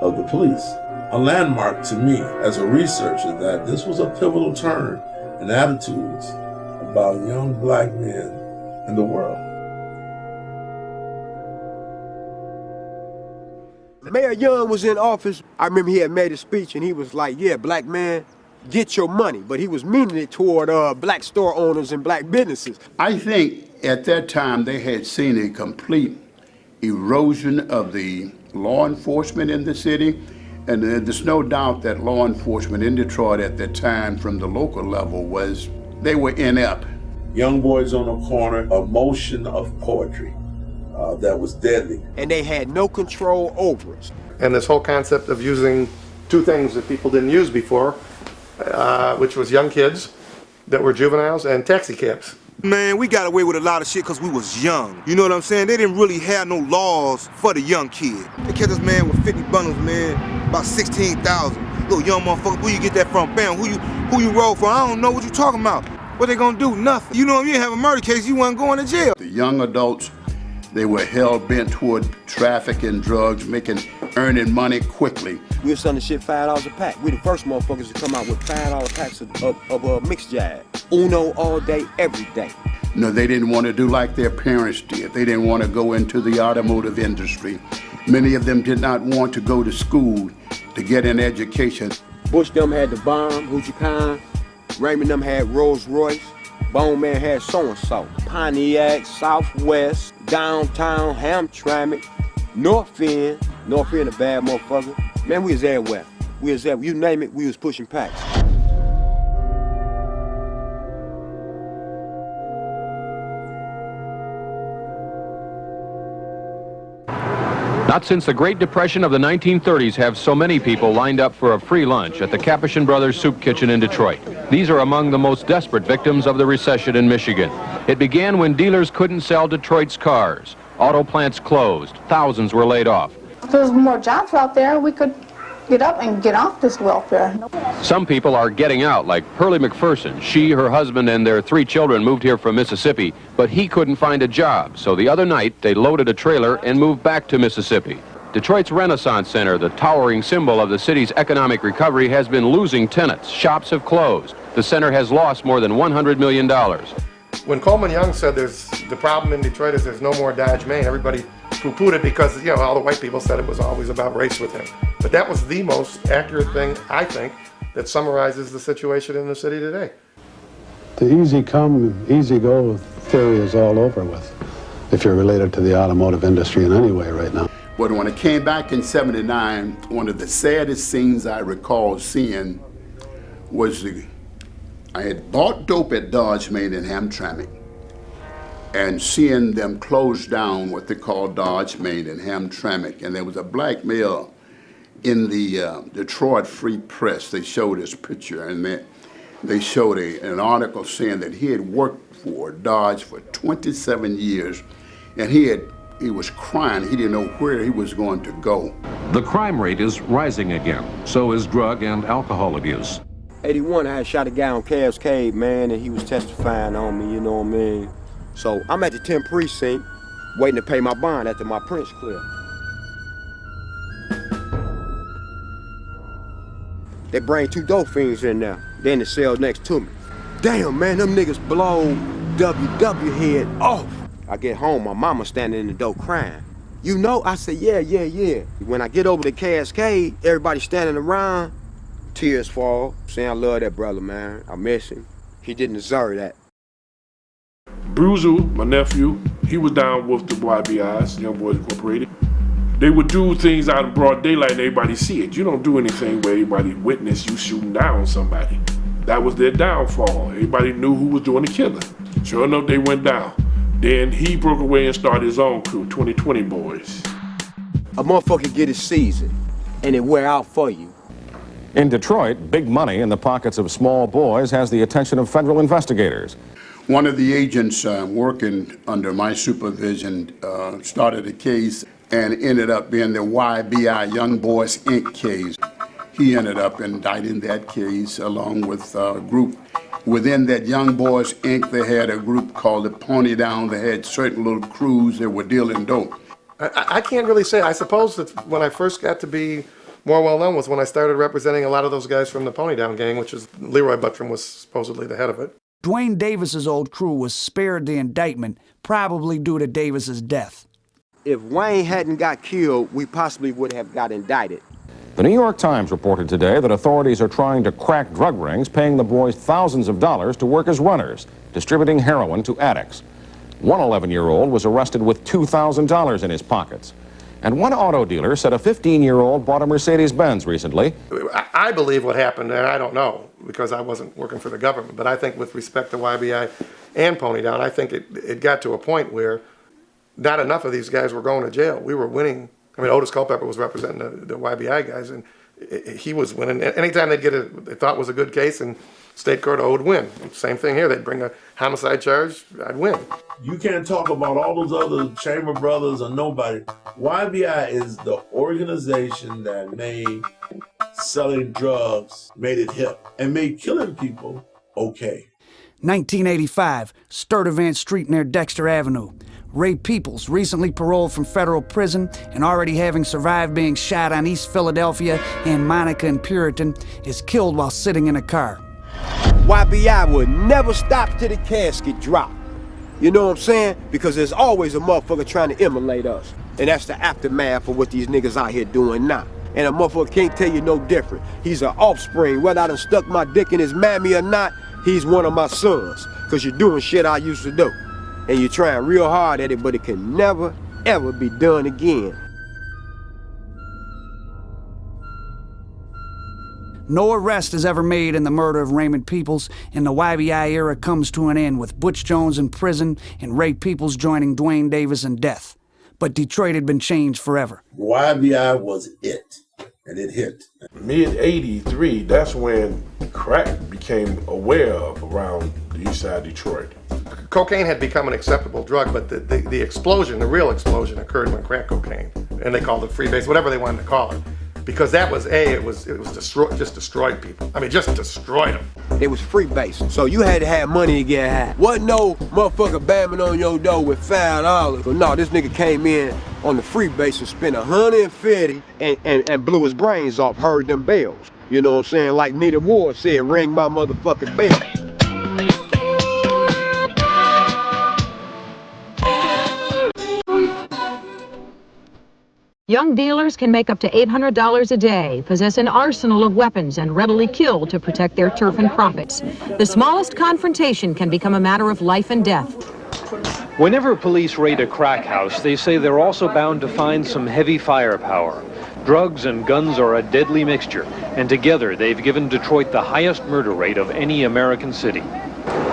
of the police. A landmark to me as a researcher that this was a pivotal turn in attitudes about young black men in the world. Mayor Young was in office. I remember he had made a speech and he was like, yeah, black man, get your money. But he was meaning it toward black store owners and black businesses. I think At that time, they had seen a complete erosion of the law enforcement in the city, and there's no doubt that law enforcement in Detroit at that time from the local level they were inept. Young boys on the corner, a motion of poetry that was deadly. And they had no control over us. And this whole concept of using two things that people didn't use before, which was young kids that were juveniles and taxi cabs. Man, we got away with a lot of shit because we was young. You know what I'm saying? They didn't really have no laws for the young kid. They catch this man with 50 bundles, man, about 16,000. Little young motherfucker, where you get that from? Bam, who you roll for? I don't know what you talking about. What they gonna do? Nothing. You know, if you didn't have a murder case, you wasn't going to jail. The young adults, they were hell-bent toward trafficking drugs, earning money quickly. We were selling shit $5 a pack. We the first motherfuckers to come out with $5 packs of mixed jab. Uno all day, every day. No, they didn't want to do like their parents did. They didn't want to go into the automotive industry. Many of them did not want to go to school to get an education. Bush them had the bomb, Hoochie Khan. Raymond them had Rolls Royce. Bone Man had so-and-so. Pontiac, Southwest, downtown, Hamtramck, North End. North End a bad motherfucker. Man, we was everywhere. You name it, we was pushing packs. Not since the Great Depression of the 1930s have so many people lined up for a free lunch at the Capuchin Brothers Soup Kitchen in Detroit. These are among the most desperate victims of the recession in Michigan. It began when dealers couldn't sell Detroit's cars. Auto plants closed. Thousands were laid off. If there was more jobs out there, we could get up and get off this welfare. Some people are getting out, like Pearlie McPherson. She, her husband, and their 3 children moved here from Mississippi, but he couldn't find a job. So the other night, they loaded a trailer and moved back to Mississippi. Detroit's Renaissance Center, the towering symbol of the city's economic recovery, has been losing tenants. Shops have closed. The center has lost more than $100 million. When Coleman Young said the problem in Detroit is there's no more Dodge Main, everybody poo-pooed it because, you know, all the white people said it was always about race with him. But that was the most accurate thing, I think, that summarizes the situation in the city today. The easy come, easy go theory is all over with, if you're related to the automotive industry in any way right now. But when I came back in '79, one of the saddest scenes I recall seeing was I had bought dope at Dodge Main in Hamtramck, and seeing them close down what they call Dodge Main in Hamtramck, and there was a black male in the Detroit Free Press. They showed his picture, and they showed an article saying that he had worked for Dodge for 27 years, and he was crying. He didn't know where he was going to go. The crime rate is rising again. So is drug and alcohol abuse. 81, I had shot a guy on Cascade, man, and he was testifying on me, you know what I mean? So I'm at the 10th precinct, waiting to pay my bond after my prints clear. They bring 2 dope fiends in there. They in the cell next to me. Damn, man, them niggas blow WW head off. I get home, my mama standing in the door crying. You know? I said, yeah. When I get over to Cascade, everybody standing around, tears fall, saying I love that brother, man. I miss him. He didn't deserve that. Bruiser, my nephew, he was down with the YBIs, Young Boys Incorporated. They would do things out in broad daylight and everybody see it. You don't do anything where everybody witness you shooting down somebody. That was their downfall. Everybody knew who was doing the killing. Sure enough, they went down. Then he broke away and started his own crew, 2020 Boys. A motherfucker get his season, and it wear out for you. In Detroit, big money in the pockets of small boys has the attention of federal investigators. One of the agents working under my supervision started a case and ended up being the YBI, Young Boys Inc. case. He ended up indicting that case along with a group. Within that Young Boys Inc., they had a group called the Pony Down. They had certain little crews that were dealing dope. I can't really say. I suppose that when I first got to be more well-known was when I started representing a lot of those guys from the Pony Down gang, which is Leroy Buttram was supposedly the head of it. Dwayne Davis's old crew was spared the indictment, probably due to Davis's death. If Wayne hadn't got killed, we possibly would have got indicted. The New York Times reported today that authorities are trying to crack drug rings, paying the boys thousands of dollars to work as runners, distributing heroin to addicts. One 11-year-old was arrested with $2,000 in his pockets. And one auto dealer said a 15-year-old bought a Mercedes-Benz recently. I believe what happened, and I don't know because I wasn't working for the government, but I think with respect to YBI and Pony Down, I think it got to a point where not enough of these guys were going to jail. We were winning. I mean, Otis Culpepper was representing the YBI guys, and he was winning. Anytime they'd get they thought was a good case in state court, I would win. Same thing here. They'd bring a homicide charge, I'd win. You can't talk about all those other Chamber Brothers or nobody. YBI is the organization that made selling drugs, made it hip, and made killing people okay. 1985, Sturtevant Street near Dexter Avenue. Ray Peoples, recently paroled from federal prison and already having survived being shot on East Philadelphia and Monica and Puritan, is killed while sitting in a car. YBI would never stop till the casket drop. You know what I'm saying? Because there's always a motherfucker trying to immolate us. And that's the aftermath of what these niggas out here doing now. And a motherfucker can't tell you no different. He's an offspring. Whether I done stuck my dick in his mammy or not, he's one of my sons. Because you're doing shit I used to do. And you're trying real hard at it, but it can never, ever be done again. No arrest is ever made in the murder of Raymond Peoples, and the YBI era comes to an end with Butch Jones in prison and Ray Peoples joining Dwayne Davis in death. But Detroit had been changed forever. YBI was it, and it hit. Mid-'83, that's when crack became aware of around the east side of Detroit. Cocaine had become an acceptable drug, but the explosion, the real explosion, occurred when crack cocaine, and they called it freebase, whatever they wanted to call it. Because that was just destroyed people. I mean, just destroyed them. It was freebase, so you had to have money to get high. Wasn't no motherfucker banging on your door with $5. But no, this nigga came in on the freebase and spent $150 and blew his brains off, heard them bells. You know what I'm saying? Like Nita Ward said, ring my motherfucking bell. Young dealers can make up to $800 a day, possess an arsenal of weapons, and readily kill to protect their turf and profits. The smallest confrontation can become a matter of life and death. Whenever police raid a crack house, they say they're also bound to find some heavy firepower. Drugs and guns are a deadly mixture, and together they've given Detroit the highest murder rate of any American city.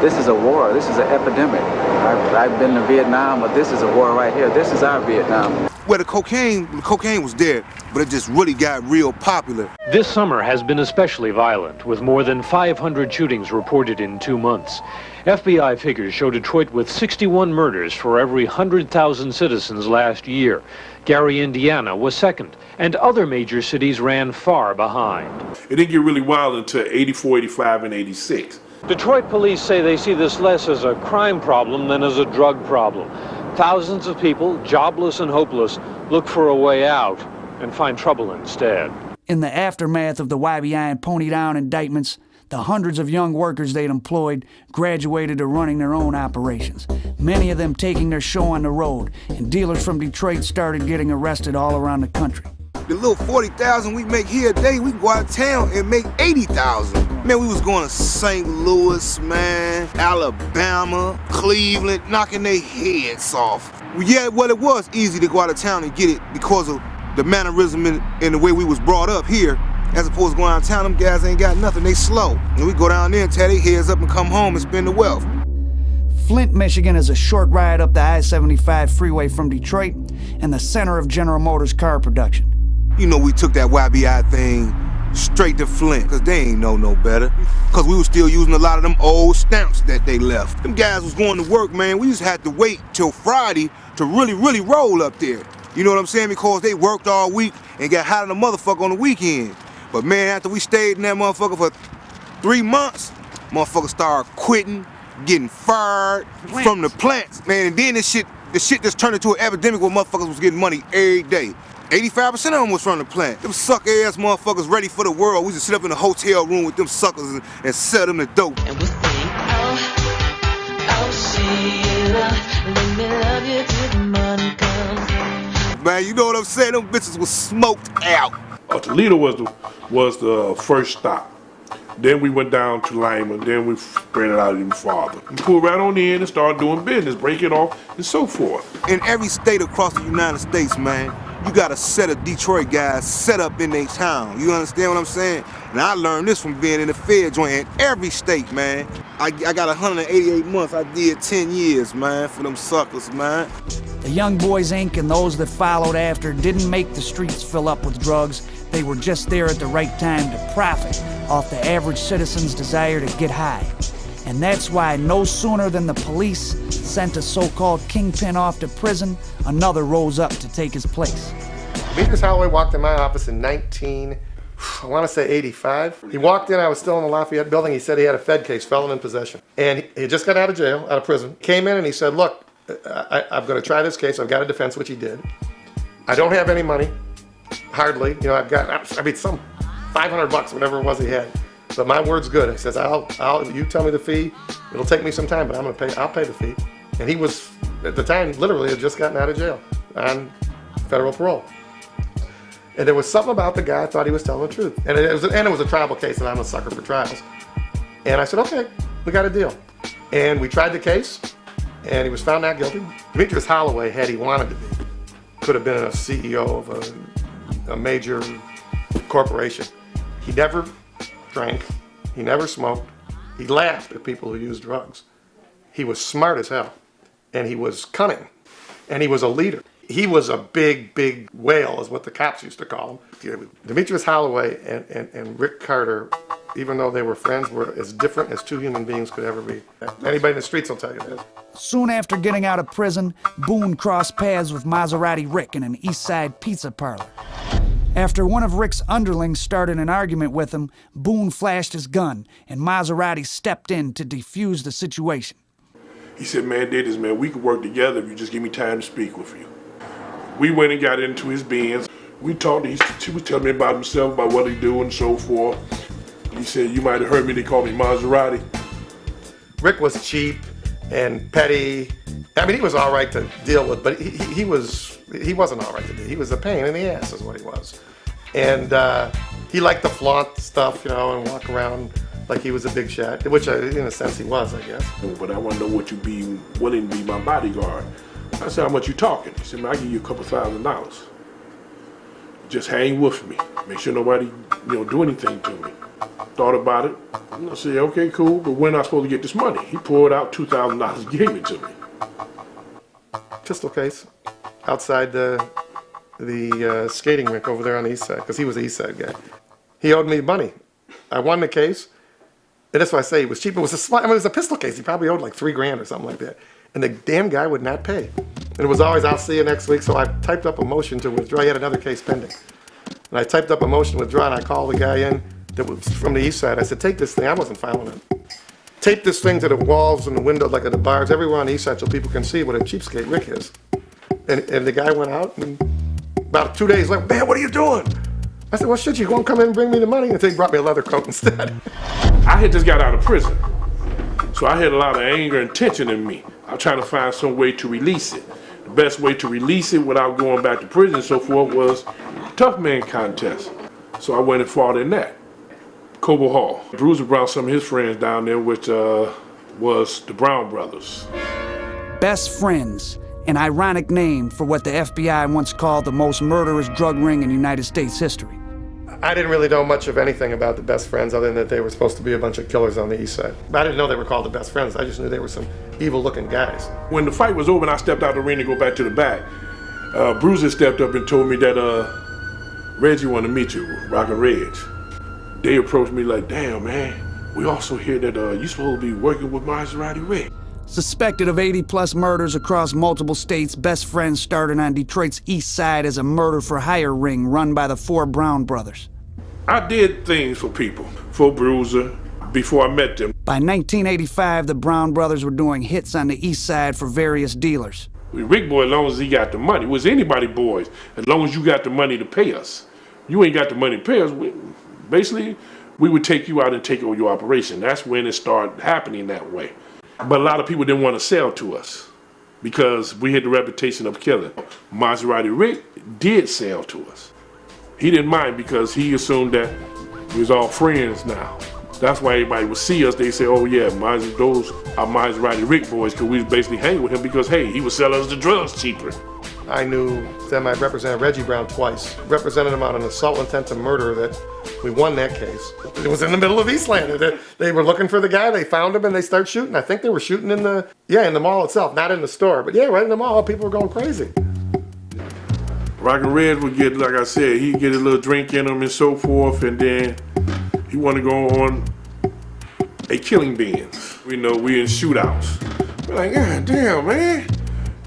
This is a war. This is an epidemic. I've been to Vietnam, but this is a war right here. This is our Vietnam. Well, the cocaine was there, but it just really got real popular. This summer has been especially violent, with more than 500 shootings reported in 2 months. FBI figures show Detroit with 61 murders for every 100,000 citizens last year. Gary, Indiana was second, and other major cities ran far behind. It didn't get really wild until 84, 85, and 86. Detroit police say they see this less as a crime problem than as a drug problem. Thousands of people, jobless and hopeless, look for a way out and find trouble instead. In the aftermath of the YBI and Pony Down indictments, the hundreds of young workers they'd employed graduated to running their own operations, many of them taking their show on the road, and dealers from Detroit started getting arrested all around the country. The little 40,000 we make here a day, we can go out of town and make 80,000. Man, we was going to St. Louis, man, Alabama, Cleveland, knocking their heads off. Yeah, well, it was easy to go out of town and get it because of the mannerism and the way we was brought up here. As opposed to going out of town, them guys ain't got nothing, they slow. And we go down there and tear their heads up and come home and spend the wealth. Flint, Michigan is a short ride up the I-75 freeway from Detroit and the center of General Motors car production. You know, we took that YBI thing straight to Flint, because they ain't know no better. Because we was still using a lot of them old stamps that they left. Them guys was going to work, man. We just had to wait till Friday to really roll up there. You know what I'm saying? Because they worked all week and got hot in the motherfucker on the weekend. But man, after we stayed in that motherfucker for 3 months, motherfuckers started quitting, getting fired from the plants, man. And then the shit just turned into an epidemic where motherfuckers was getting money every day. 85% of them was from the plant. Them sucker-ass motherfuckers ready for the world. We just sit up in a hotel room with them suckers and sell them the dope. And we'll sing, oh, Sheila, let me love you till the money comes. Man, you know what I'm saying? Them bitches was smoked out. Toledo was the first stop. Then we went down to Lima, then we spread it out even farther. And pulled right on in and started doing business, break it off, and so forth. In every state across the United States, man, you got a set of Detroit guys set up in their town. You understand what I'm saying? And I learned this from being in the Fed joint in every state, man. I got 188 months. I did 10 years, man, for them suckers, man. The Young Boys Inc. and those that followed after didn't make the streets fill up with drugs. They were just there at the right time to profit off the average citizen's desire to get high. And that's why no sooner than the police sent a so-called kingpin off to prison, another rose up to take his place. Demetrius Holloway walked in my office in 85. He walked in, I was still in the Lafayette building. He said he had a Fed case, felon in possession. And he just got out of jail, out of prison. Came in and he said, look, I'm going to try this case. I've got a defense, which he did. I don't have any money, hardly. You know, I've got, some $500, whatever it was he had. But my word's good. He says, you tell me the fee. It'll take me some time, but I'll pay the fee. And he was, at the time, literally had just gotten out of jail on federal parole. And there was something about the guy I thought he was telling the truth. And it was a tribal case, and I'm a sucker for trials. And I said, okay, we got a deal. And we tried the case, and he was found not guilty. Demetrius Holloway, had he wanted to be, could have been a CEO of a major corporation. He never drank, he never smoked, he laughed at people who used drugs. He was smart as hell, and he was cunning, and he was a leader. He was a big, big whale, is what the cops used to call him. Demetrius Holloway and Rick Carter, even though they were friends, were as different as two human beings could ever be. Anybody in the streets will tell you that. Soon after getting out of prison, Boone crossed paths with Maserati Rick in an East Side pizza parlor. After one of Rick's underlings started an argument with him, Boone flashed his gun, and Maserati stepped in to defuse the situation. He said, man, Dennis, man, we could work together if you just give me time to speak with you. We went and got into his Benz. We talked, he was telling me about himself, about what he do and so forth. He said, you might have heard me, they call me Maserati. Rick was cheap and petty. I mean, he was all right to deal with, but he wasn't all right to deal with. He was a pain in the ass is what he was. And he liked to flaunt stuff, you know, and walk around like he was a big shot, which in a sense he was, I guess. But I want to know what you'd be willing to be my bodyguard. I said, how much you talking? He said, man, I'll give you a couple $1,000. Just hang with me. Make sure nobody, do anything to me. Thought about it. I said, okay, cool, but when am I supposed to get this money? He pulled out $2,000, gave it to me. Pistol case outside the skating rink over there on the east side, because he was the east side guy. He owed me money. I won the case, and that's why I say it was cheap. It was it was a pistol case. He probably owed like $3,000 or something like that. And the damn guy would not pay. And it was always, I'll see you next week. So I typed up a motion to withdraw. He had another case pending. And I typed up a motion to withdraw, and I called the guy in that was from the east side. I said, take this thing. I wasn't filing it. Tape this thing to the walls and the windows, like at the bars, everywhere on the east side, so people can see what a cheapskate Rick is. And the guy went out, and about 2 days later, man, what are you doing? I said, well, shit, you gonna come in and bring me the money? And he brought me a leather coat instead. I had just got out of prison. So I had a lot of anger and tension in me. I'm trying to find some way to release it. The best way to release it without going back to prison and so forth was the Tough Man contest. So I went and fought in that. Cobo Hall. Bruiser brought some of his friends down there, which was the Brown Brothers. Best Friends, an ironic name for what the FBI once called the most murderous drug ring in United States history. I didn't really know much of anything about the Best Friends other than that they were supposed to be a bunch of killers on the east side. I didn't know they were called the Best Friends. I just knew they were some evil-looking guys. When the fight was over and I stepped out the ring to go back to the back, Bruiser stepped up and told me that Reggie wanted to meet you, Rockin' Reg. They approached me like, damn, man, we also hear that you're supposed to be working with Maserati Rick. Suspected of 80-plus murders across multiple states, Best Friends started on Detroit's east side as a murder-for-hire ring run by the four Brown brothers. I did things for people, for Bruiser, before I met them. By 1985, the Brown brothers were doing hits on the east side for various dealers. Rick boy, as long as he got the money, was anybody boys, as long as you got the money to pay us. You ain't got the money to pay us, basically, we would take you out and take over your operation. That's when it started happening that way. But a lot of people didn't want to sell to us because we had the reputation of killing. Maserati Rick did sell to us. He didn't mind because he assumed that we was all friends now. That's why everybody would see us, they say, oh yeah, those are Maserati Rick boys, because we was basically hanging with him because, hey, he was selling us the drugs cheaper. I knew them. I represented Reggie Brown twice. Represented him on an assault intent to murder that we won that case. It was in the middle of Eastland. They were looking for the guy. They found him and they started shooting. I think they were shooting in the mall itself, not in the store. But yeah, right in the mall, people were going crazy. Rockin' Red would get, like I said, he'd get a little drink in him and so forth, and then he wanted to go on a killing binge. We know we in shootouts. We're like, God damn, man.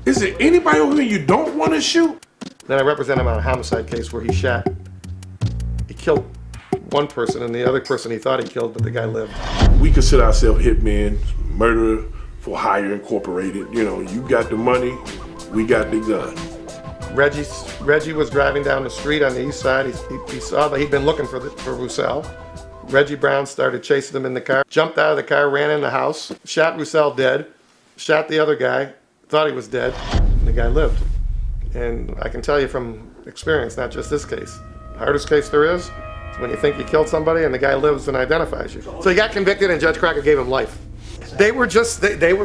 Is there anybody over here you don't want to shoot? Then I represent him on a homicide case where he killed one person and the other person he thought he killed, but the guy lived. We consider ourselves hitmen, murder for hire incorporated. You know, you got the money, we got the gun. Reggie was driving down the street on the east side. He saw that he'd been looking for Roussel. Reggie Brown started chasing him in the car, jumped out of the car, ran in the house, shot Roussel dead, shot the other guy, thought he was dead, and the guy lived. And I can tell you from experience, not just this case, the hardest case there is when you think you killed somebody and the guy lives and identifies you. So he got convicted and Judge Crockett gave him life. They were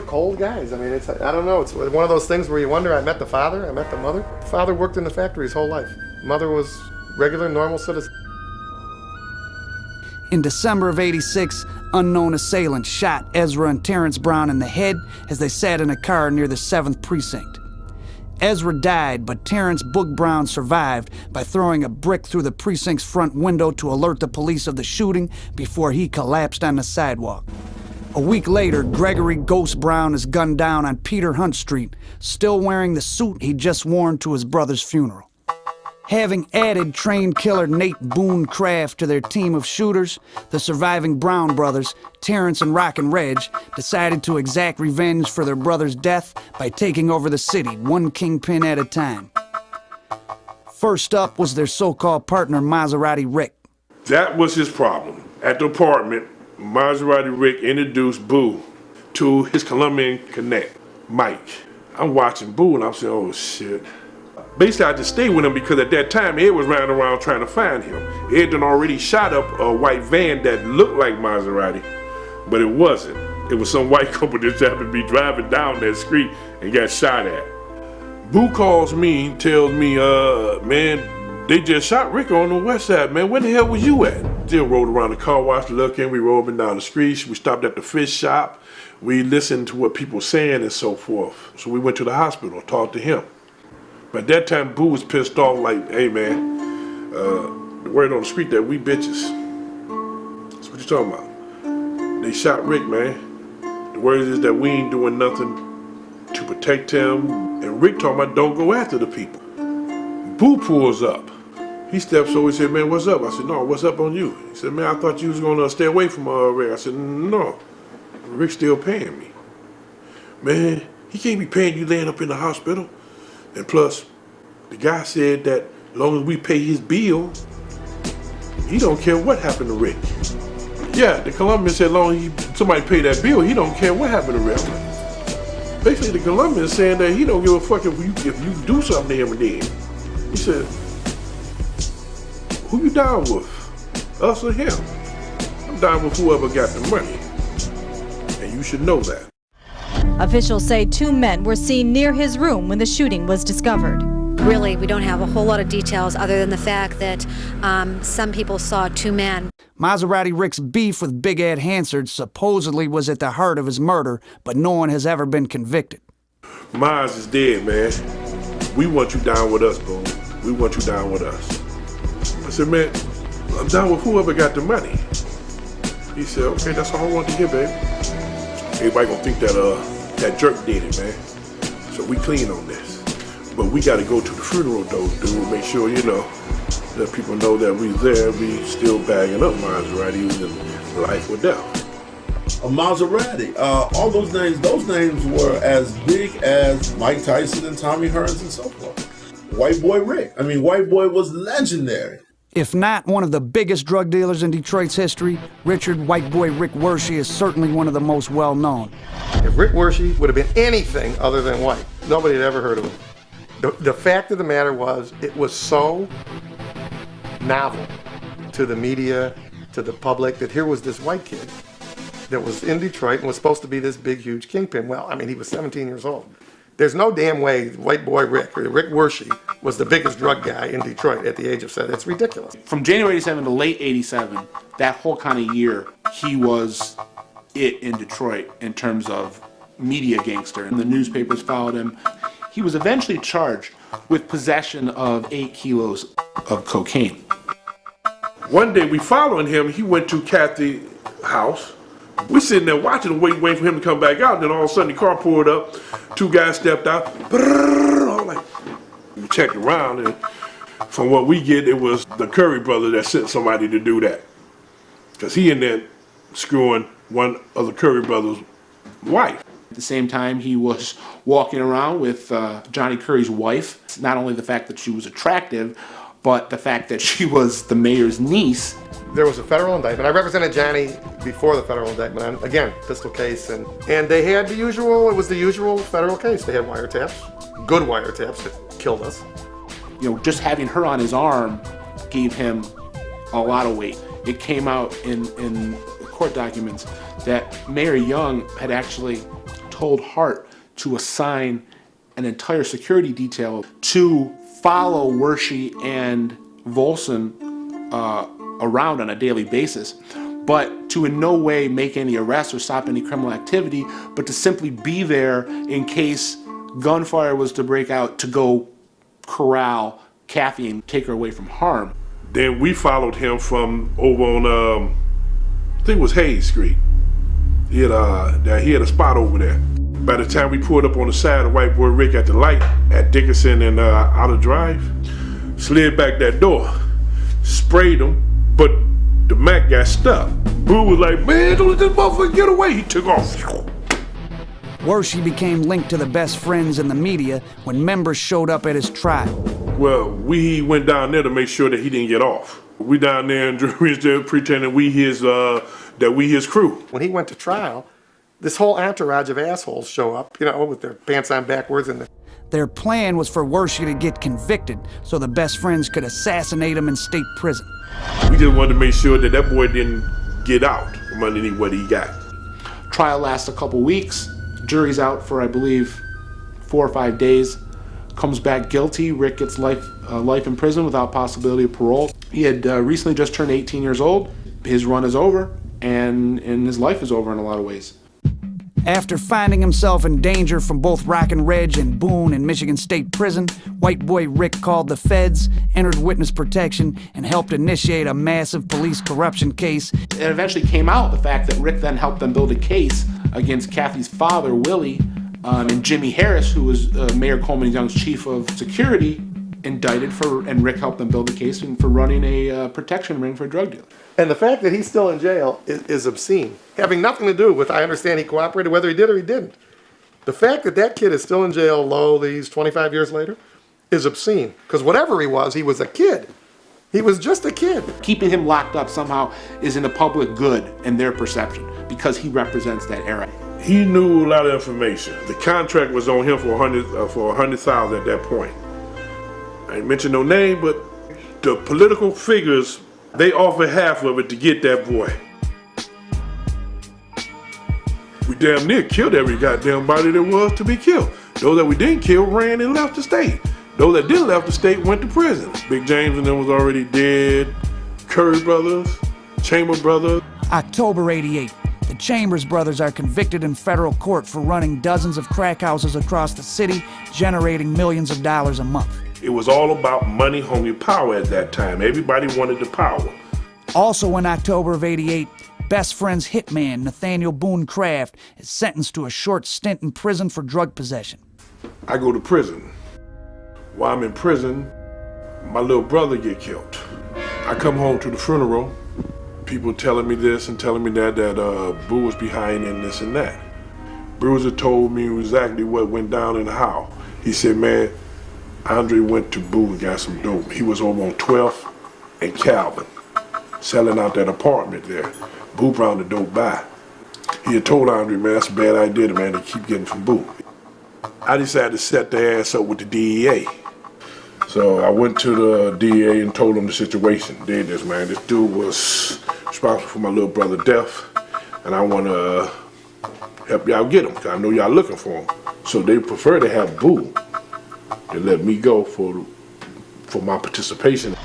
cold guys. I mean, I don't know, it's one of those things where you wonder, I met the father, I met the mother. The father worked in the factory his whole life. Mother was regular, normal citizen. In December of '86, unknown assailants shot Ezra and Terrence Brown in the head as they sat in a car near the 7th Precinct. Ezra died, but Terrence Boog Brown survived by throwing a brick through the precinct's front window to alert the police of the shooting before he collapsed on the sidewalk. A week later, Gregory Ghost Brown is gunned down on Peter Hunt Street, still wearing the suit he'd just worn to his brother's funeral. Having added trained killer Nate Boone Craft to their team of shooters, the surviving Brown brothers, Terrence and Rockin' Reg, decided to exact revenge for their brother's death by taking over the city, one kingpin at a time. First up was their so-called partner, Maserati Rick. That was his problem. At the apartment, Maserati Rick introduced Boo to his Colombian connect, Mike. I'm watching Boo and I'm saying, oh shit. Basically, I just stayed with him because at that time, Ed was running around trying to find him. Ed had already shot up a white van that looked like Maserati, but it wasn't. It was some white couple that just happened to be driving down that street and got shot at. Boo calls me, tells me, man, they just shot Rick on the west side, man. Where the hell was you at? Still rode around the car wash looking. We rode up and down the street. We stopped at the fish shop. We listened to what people were saying and so forth. So we went to the hospital, talked to him. But at that time, Boo was pissed off like, hey man, the word on the street that we bitches. That's what you talking about. They shot Rick, man. The word is that we ain't doing nothing to protect him. And Rick talking about don't go after the people. Boo pulls up. He steps over and said, man, what's up? I said, no, what's up on you? He said, man, I thought you was gonna stay away from Rick. I said, no, Rick's still paying me. Man, he can't be paying you laying up in the hospital. And plus, the guy said that as long as we pay his bill, he don't care what happened to Rick. Yeah, the Colombian said as long as somebody pay that bill, he don't care what happened to Rick. Basically, the Colombian is saying that he don't give a fuck if you do something to him or then. He said, who you down with? Us or him? I'm down with whoever got the money. And you should know that. Officials say 2 men were seen near his room when the shooting was discovered. Really, we don't have a whole lot of details other than the fact that some people saw 2 men. Maserati Rick's beef with Big Ed Hansard supposedly was at the heart of his murder, but no one has ever been convicted. Maz is dead, man. We want you down with us, bro. We want you down with us. I said, man, I'm down with whoever got the money. He said, okay, that's all I want to hear, baby. Everybody gonna think that jerk did it, man. So we clean on this. But we gotta go to the funeral though, dude. Make sure, you know, let people know that we there. We still bagging up Maserati in life or death. A Maserati. All those names were as big as Mike Tyson and Tommy Hearns and so forth. White Boy Rick. I mean, White Boy was legendary. If not one of the biggest drug dealers in Detroit's history, Richard White Boy Rick Wershey is certainly one of the most well-known. If Rick Wershey would have been anything other than white, nobody had ever heard of him. The fact of the matter was, it was so novel to the media to the public that here was this white kid that was in Detroit and was supposed to be this big, huge kingpin. Well, I mean, he was 17 years old. There's no damn way white boy Rick, or Rick Wershey, was the biggest drug guy in Detroit at the age of 7. It's ridiculous. From January 87 to late 87, that whole kind of year, he was it in Detroit in terms of media gangster, and the newspapers followed him. He was eventually charged with possession of 8 kilos of cocaine. One day we following him, he went to Kathy's house. We sitting there watching him, waiting for him to come back out, and then all of a sudden the car pulled up, 2 guys stepped out, all like, we checked around, and from what we get, it was the Curry brother that sent somebody to do that. Because he in there screwing one of the Curry brothers' wife. At the same time, he was walking around with Johnny Curry's wife. Not only the fact that she was attractive, but the fact that she was the mayor's niece. There was a federal indictment. I represented Johnny before the federal indictment on, again, pistol case, and they had the usual, it was the usual federal case. They had wiretaps, good wiretaps that killed us. You know, just having her on his arm gave him a lot of weight. It came out in court documents that Mayor Young had actually told Hart to assign an entire security detail to follow Wershey and Volson around on a daily basis, but to in no way make any arrests or stop any criminal activity, but to simply be there in case gunfire was to break out to go corral Kathy and take her away from harm. Then we followed him from over on, I think it was Hayes Street. He had a spot over there. By the time we pulled up on the side of White Boy Rick at the light at Dickinson and Outer Drive, slid back that door, sprayed him, but the Mac got stuck. Boo was like, man, don't let this motherfucker get away. He took off. Wershey became linked to the best friends in the media when members showed up at his trial. Well, we went down there to make sure that he didn't get off. We down there and pretending we his crew. When he went to trial, this whole entourage of assholes show up, you know, with their pants on backwards and Their plan was for Wershey to get convicted so the best friends could assassinate him in state prison. We just wanted to make sure that that boy didn't get out from underneath what he got. Trial lasts a couple weeks. Jury's out for, I believe, 4 or 5 days. Comes back guilty. Rick gets life in prison without possibility of parole. He had recently just turned 18 years old. His run is over, and his life is over in a lot of ways. After finding himself in danger from both Rockin' Reg and Boone in Michigan State Prison, White Boy Rick called the feds, entered witness protection, and helped initiate a massive police corruption case. It eventually came out, the fact that Rick then helped them build a case against Kathy's father, Willie, and Jimmy Harris, who was Mayor Coleman Young's chief of security, indicted and Rick helped them build a case for running a protection ring for drug dealers. And the fact that he's still in jail is obscene. Having nothing to do with, I understand he cooperated, whether he did or he didn't. The fact that that kid is still in jail, these 25 years later, is obscene. Because whatever he was a kid. He was just a kid. Keeping him locked up somehow is in the public good in their perception because he represents that era. He knew a lot of information. The contract was on him for $100,000 at that point. I ain't mention no name, but the political figures, they offered half of it to get that boy. We damn near killed every goddamn body there was to be killed. Those that we didn't kill ran and left the state. Those that didn't left the state went to prison. Big James and them was already dead. Curry brothers, Chamber brothers. October '88. The Chambers brothers are convicted in federal court for running dozens of crack houses across the city, generating millions of dollars a month. It was all about money, hungry power at that time. Everybody wanted the power. Also in October of '88, best friend's hitman, Nathaniel Boone Craft, is sentenced to a short stint in prison for drug possession. I go to prison. While I'm in prison, my little brother get killed. I come home to the funeral, people telling me this and telling me that Boo was behind and this and that. Bruiser told me exactly what went down and how. He said, man, Andre went to Boo and got some dope. He was over on 12th and Calvin, selling out that apartment there. Boo brought the dope by. He had told Andre, man, that's a bad idea, man, to keep getting from Boo. I decided to set their ass up with the DEA. So I went to the DEA and told them the situation. Did this, man. This dude was responsible for my little brother's death, and I want to help y'all get him, because I know y'all looking for him. So they prefer to have Boo to let me go for my participation.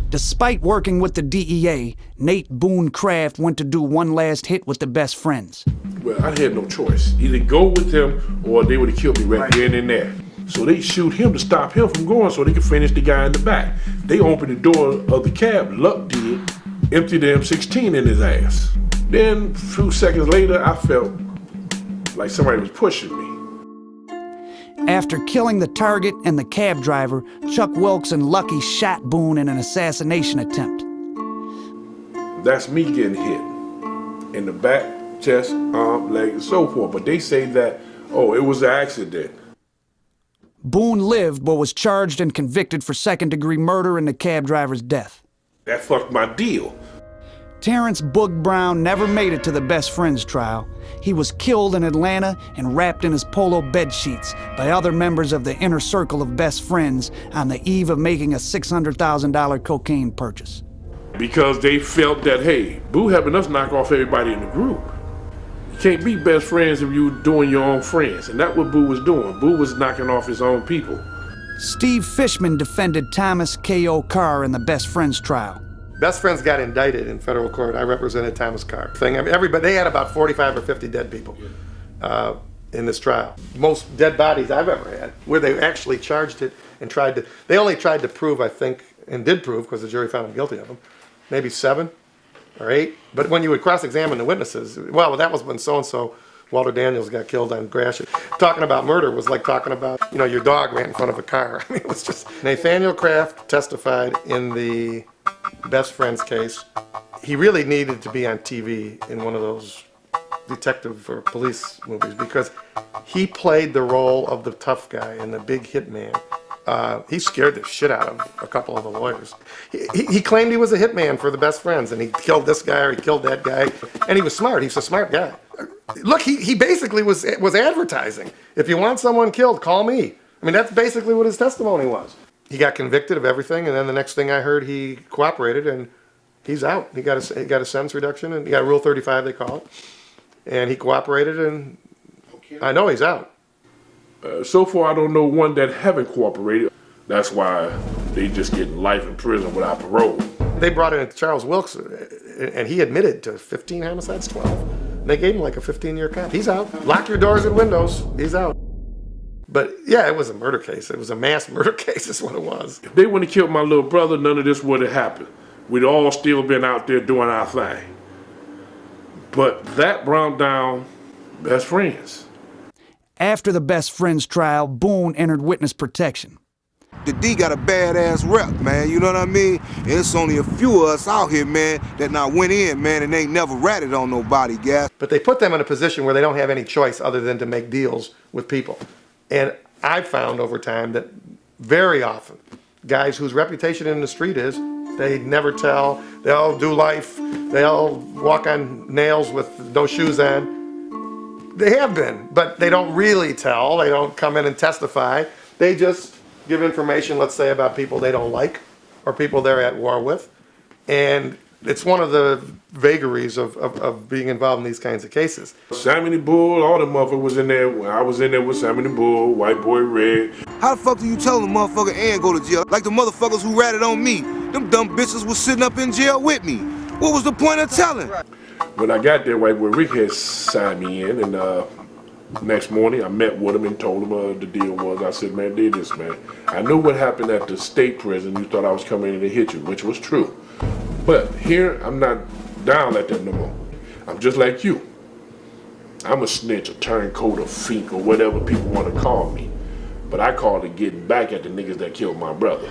Despite working with the DEA, Nate Boone Craft went to do one last hit with the best friends. Well, I had no choice. Either go with them or they would have killed me right then and there. So they shoot him to stop him from going so they could finish the guy in the back. They opened the door of the cab, Luck did, emptied the M16 in his ass. Then a few seconds later, I felt like somebody was pushing me. After killing the target and the cab driver, Chuck Wilkes and Lucky shot Boone in an assassination attempt. That's me getting hit in the back, chest, arm, leg, and so forth. But they say that, oh, it was an accident. Boone lived but was charged and convicted for second-degree murder in the cab driver's death. That fucked my deal. Terrence Boog Brown never made it to the best friends trial. He was killed in Atlanta and wrapped in his polo bed sheets by other members of the inner circle of best friends on the eve of making a $600,000 cocaine purchase. Because they felt that, hey, Boo having us knock off everybody in the group. You can't be best friends if you're doing your own friends. And that's what Boo was doing. Boo was knocking off his own people. Steve Fishman defended Thomas K.O. Carr in the best friends trial. Best friends got indicted in federal court. I represented Thomas Carr. I mean, everybody, they had about 45 or 50 dead people in this trial. Most dead bodies I've ever had, where they actually charged it and tried to, they only tried to prove, I think, and did prove, because the jury found them guilty of them, maybe 7 or 8. But when you would cross-examine the witnesses, well, that was when so-and-so, Walter Daniels, got killed on Gratiot. Talking about murder was like talking about, you know, your dog ran in front of a car. I mean, it was just... Nathaniel Kraft testified in the best friends case. He really needed to be on TV in one of those detective or police movies because he played the role of the tough guy and the big hitman. He scared the shit out of a couple of the lawyers. He claimed he was a hitman for the best friends, and he killed this guy or he killed that guy, and he was smart. He was a smart guy. Look, he basically was advertising. If you want someone killed, call me. I mean, that's basically what his testimony was. He got convicted of everything, and then the next thing I heard, he cooperated, and he's out. He got a sentence reduction, and he got Rule 35, they call it. And he cooperated, and I know he's out. So far, I don't know one that haven't cooperated. That's why they just get life in prison without parole. They brought in Charles Wilkes, and he admitted to 15 homicides, 12. They gave him like a 15-year cap. He's out. Lock your doors and windows. He's out. But yeah, it was a murder case. It was a mass murder case is what it was. If they wouldn't have killed my little brother, none of this would have happened. We'd all still been out there doing our thing. But that brought down best friends. After the best friends trial, Boone entered witness protection. The D got a badass rep, man, you know what I mean? And it's only a few of us out here, man, that now went in, man, and ain't never ratted on nobody, guys. But they put them in a position where they don't have any choice other than to make deals with people. And I've found over time that very often, guys whose reputation in the street is, they never tell, they all do life, they all walk on nails with no shoes on. They have been, but they don't really tell, they don't come in and testify. They just give information, let's say, about people they don't like or people they're at war with. And it's one of the vagaries of being involved in these kinds of cases. Sammy the Bull, all the motherfuckers was in there. I was in there with Sammy the Bull, White Boy Red. How the fuck do you tell the motherfucker and go to jail? Like the motherfuckers who ratted on me. Them dumb bitches was sitting up in jail with me. What was the point of telling? When I got there, White Boy Rick had signed me in, and next morning I met with him and told him the deal was. I said, man, did this, man. I knew what happened at the state prison. You thought I was coming in to hit you, which was true. But here, I'm not down like that no more. I'm just like you. I'm a snitch, a turncoat, a fink, or whatever people want to call me. But I call it getting back at the niggas that killed my brother.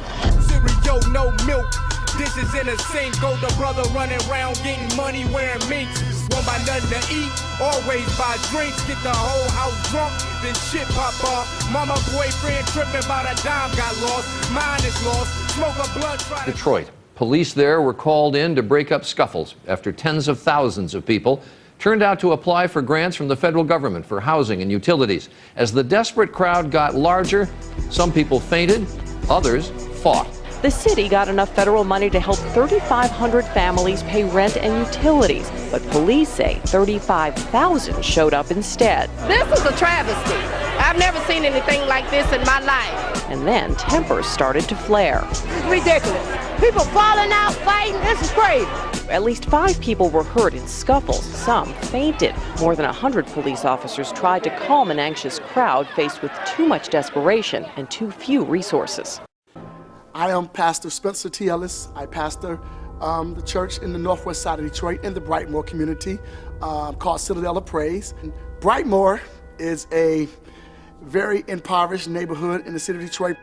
Cereal, no milk. Dishes in a sink. Older brother running around getting money wearing minks. Won't buy nothing to eat. Always buy drinks. Get the whole house drunk. Then shit pop off. Mama boyfriend tripping about a dime got lost. Mine is lost. Smoke a blunt. Try to Detroit. Police there were called in to break up scuffles after tens of thousands of people turned out to apply for grants from the federal government for housing and utilities. As the desperate crowd got larger, some people fainted, others fought. The city got enough federal money to help 3,500 families pay rent and utilities, but police say 35,000 showed up instead. This is a travesty. I've never seen anything like this in my life. And then tempers started to flare. It's ridiculous. People falling out, fighting, this is crazy. At least 5 people were hurt in scuffles. Some fainted. More than 100 police officers tried to calm an anxious crowd faced with too much desperation and too few resources. I am Pastor Spencer T. Ellis. I pastor the church in the northwest side of Detroit in the Brightmoor community called Citadel of Praise. Brightmoor is a very impoverished neighborhood in the city of Detroit.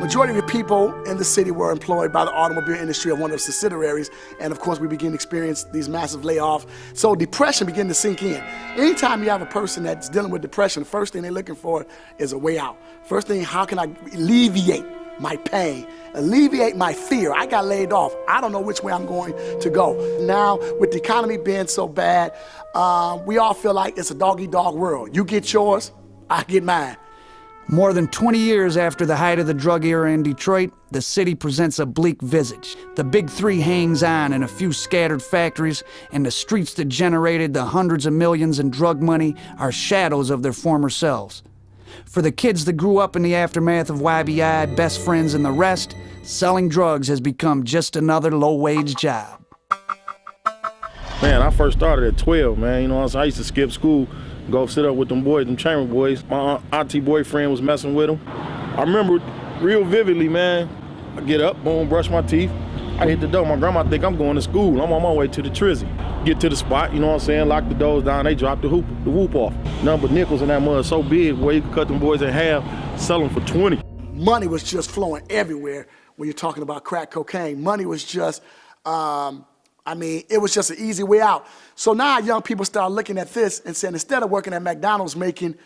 Majority of the people in the city were employed by the automobile industry of one of the subsidiaries, and of course we begin to experience these massive layoffs. So depression began to sink in. Anytime you have a person that's dealing with depression, the first thing they're looking for is a way out. First thing, how can I alleviate my pain, alleviate my fear? I got laid off. I don't know which way I'm going to go. Now, with the economy being so bad, we all feel like it's a dog-eat-dog world. You get yours, I get mine. More than 20 years after the height of the drug era in Detroit, the city presents a bleak visage. The Big Three hangs on in a few scattered factories, and the streets that generated the hundreds of millions in drug money are shadows of their former selves. For the kids that grew up in the aftermath of YBI, best friends, and the rest, selling drugs has become just another low-wage job. Man, I first started at 12, man. You know what I'm saying? I used to skip school, go sit up with them boys, them chamber boys. My auntie boyfriend was messing with them. I remember real vividly, man. I get up, boom, brush my teeth. I hit the door. My grandma think I'm going to school. I'm on my way to the Trizzy. Get to the spot, you know what I'm saying? Lock the doors down. They drop the whoop off. Nothing but nickels in that mud so big where you could cut them boys in half, sell them for 20. Money was just flowing everywhere when you're talking about crack cocaine. Money was just, it was just an easy way out. So now young people start looking at this and saying, instead of working at McDonald's making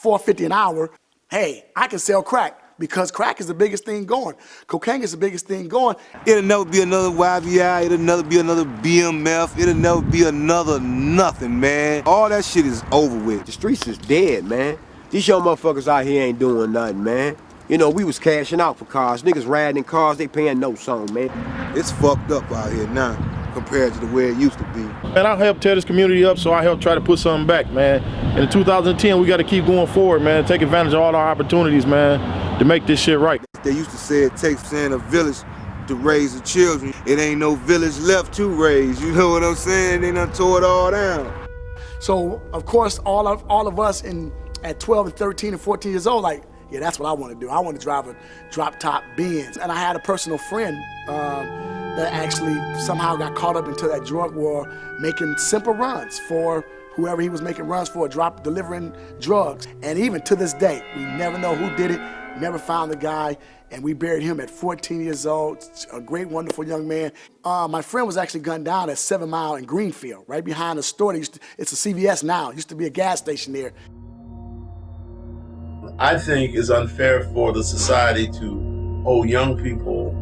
$4.50 an hour, hey, I can sell crack because crack is the biggest thing going. Cocaine is the biggest thing going. It'll never be another YBI, it'll never be another BMF, it'll never be another nothing, man. All that shit is over with. The streets is dead, man. These young motherfuckers out here ain't doing nothing, man. You know, we was cashing out for cars. Niggas riding in cars, they paying no song, man. It's fucked up out here now compared to the way it used to be. Man, I helped tear this community up, so I helped try to put something back, man. And in 2010, we got to keep going forward, man. Take advantage of all our opportunities, man, to make this shit right. They used to say it takes a village to raise the children. It ain't no village left to raise. You know what I'm saying? They done tore it all down. So, of course, all of us at 12 and 13 and 14 years old, like, yeah, that's what I want to do. I want to drive a drop-top Benz. And I had a personal friend that actually somehow got caught up into that drug war, making simple runs for whoever he was making runs for, delivering drugs. And even to this day, we never know who did it, never found the guy, and we buried him at 14 years old, a great, wonderful young man. My friend was actually gunned down at 7 Mile in Greenfield, right behind the store. It's a CVS now. It used to be a gas station there. I think it's unfair for the society to hold young people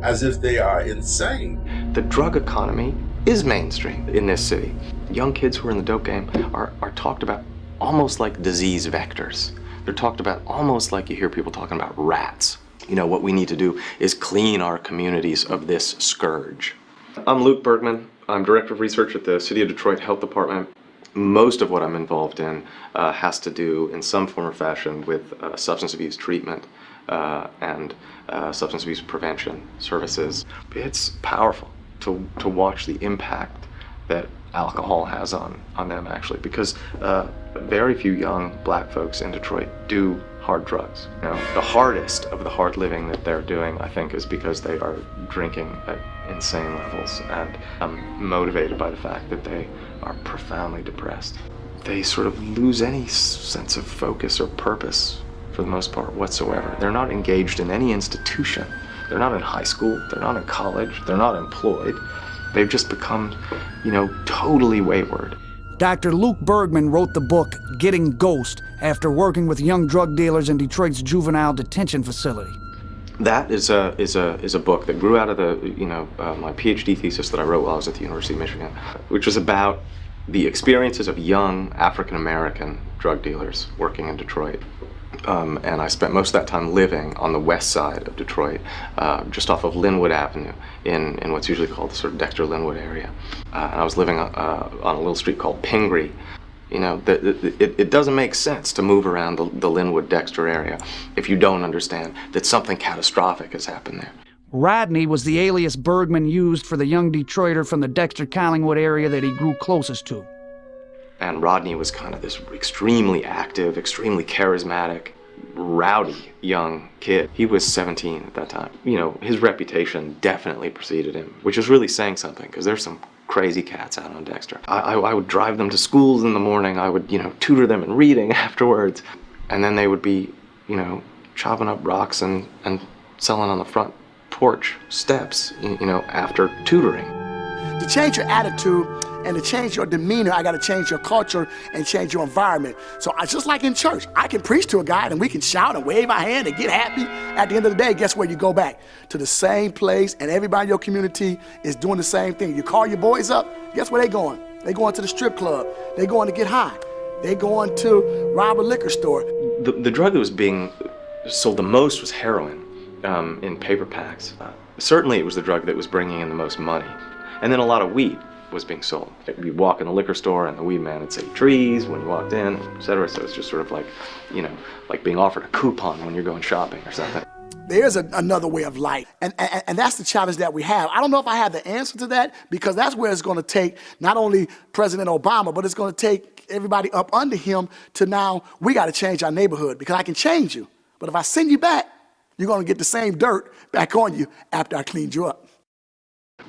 as if they are insane. The drug economy is mainstream in this city. Young kids who are in the dope game are talked about almost like disease vectors. They're talked about almost like you hear people talking about rats. You know, what we need to do is clean our communities of this scourge. I'm Luke Bergman. I'm Director of Research at the City of Detroit Health Department. Most of what I'm involved in has to do in some form or fashion with substance abuse treatment and substance abuse prevention services. It's powerful to watch the impact that alcohol has on them, actually, because very few young black folks in Detroit do hard drugs. You know, the hardest of the hard living that they're doing, I think, is because they are drinking at insane levels, and I'm motivated by the fact that they are profoundly depressed. They sort of lose any sense of focus or purpose for the most part whatsoever. They're not engaged in any institution. They're not in high school, they're not in college, they're not employed. They've just become, you know, totally wayward. Dr. Luke Bergman wrote the book Getting Ghost after working with young drug dealers in Detroit's juvenile detention facility. That is a book that grew out of my PhD thesis that I wrote while I was at the University of Michigan, which was about the experiences of young African-American drug dealers working in Detroit. And I spent most of that time living on the west side of Detroit, just off of Linwood Avenue in what's usually called the sort of Dexter-Linwood area. And I was living on a little street called Pingree. You know, it doesn't make sense to move around the Linwood-Dexter area if you don't understand that something catastrophic has happened there. Rodney was the alias Bergman used for the young Detroiter from the Dexter-Collingwood area that he grew closest to. And Rodney was kind of this extremely active, extremely charismatic, rowdy young kid. He was 17 at that time. You know, his reputation definitely preceded him, which is really saying something, because there's some crazy cats out on Dexter. I would drive them to schools in the morning. I would, you know, tutor them in reading afterwards. And then they would be, you know, chopping up rocks and selling on the front porch steps, you know, after tutoring. To change your attitude and to change your demeanor, I got to change your culture and change your environment. So I just like in church, I can preach to a guy and we can shout and wave our hand and get happy. At the end of the day, guess where you go back? To the same place, and everybody in your community is doing the same thing. You call your boys up, guess where they going? They going to the strip club. They going to get high. They going to rob a liquor store. The drug that was being sold the most was heroin in paper packs. Certainly it was the drug that was bringing in the most money. And then a lot of weed was being sold. You'd walk in the liquor store and the weed man would say trees when you walked in, etc. So it's just sort of like, you know, like being offered a coupon when you're going shopping or something. There's another way of life, and that's the challenge that we have. I don't know if I have the answer to that, because that's where it's going to take not only President Obama, but it's going to take everybody up under him to now, we got to change our neighborhood, because I can change you. But if I send you back, you're going to get the same dirt back on you after I cleaned you up.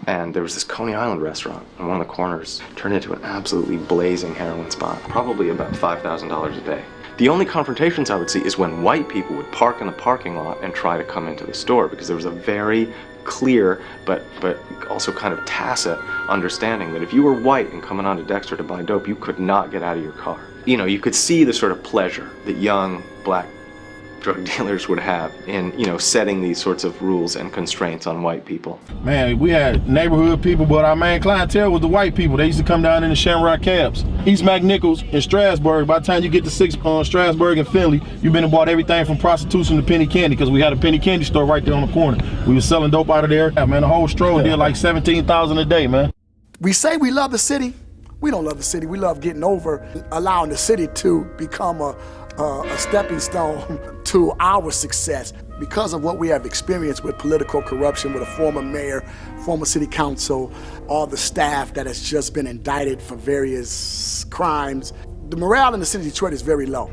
And there was this Coney Island restaurant on one of the corners, turned into an absolutely blazing heroin spot, probably about $5,000 a day. The only confrontations I would see is when white people would park in the parking lot and try to come into the store, because there was a very clear but also kind of tacit understanding that if you were white and coming onto Dexter to buy dope, you could not get out of your car. You know, you could see the sort of pleasure that young black drug dealers would have in, you know, setting these sorts of rules and constraints on white people. Man, we had neighborhood people, but our main clientele was the white people. They used to come down in the Shamrock cabs. East McNichols in Strasburg, by the time you get to Strasburg and Finley, you've been and bought everything from prostitution to penny candy, because we had a penny candy store right there on the corner. We was selling dope out of there. Yeah, man, the whole stroll did like $17,000 a day, man. We say we love the city. We don't love the city. We love getting over, allowing the city to become a stepping stone to our success. Because of what we have experienced with political corruption, with a former mayor, former city council, all the staff that has just been indicted for various crimes, the morale in the city of Detroit is very low.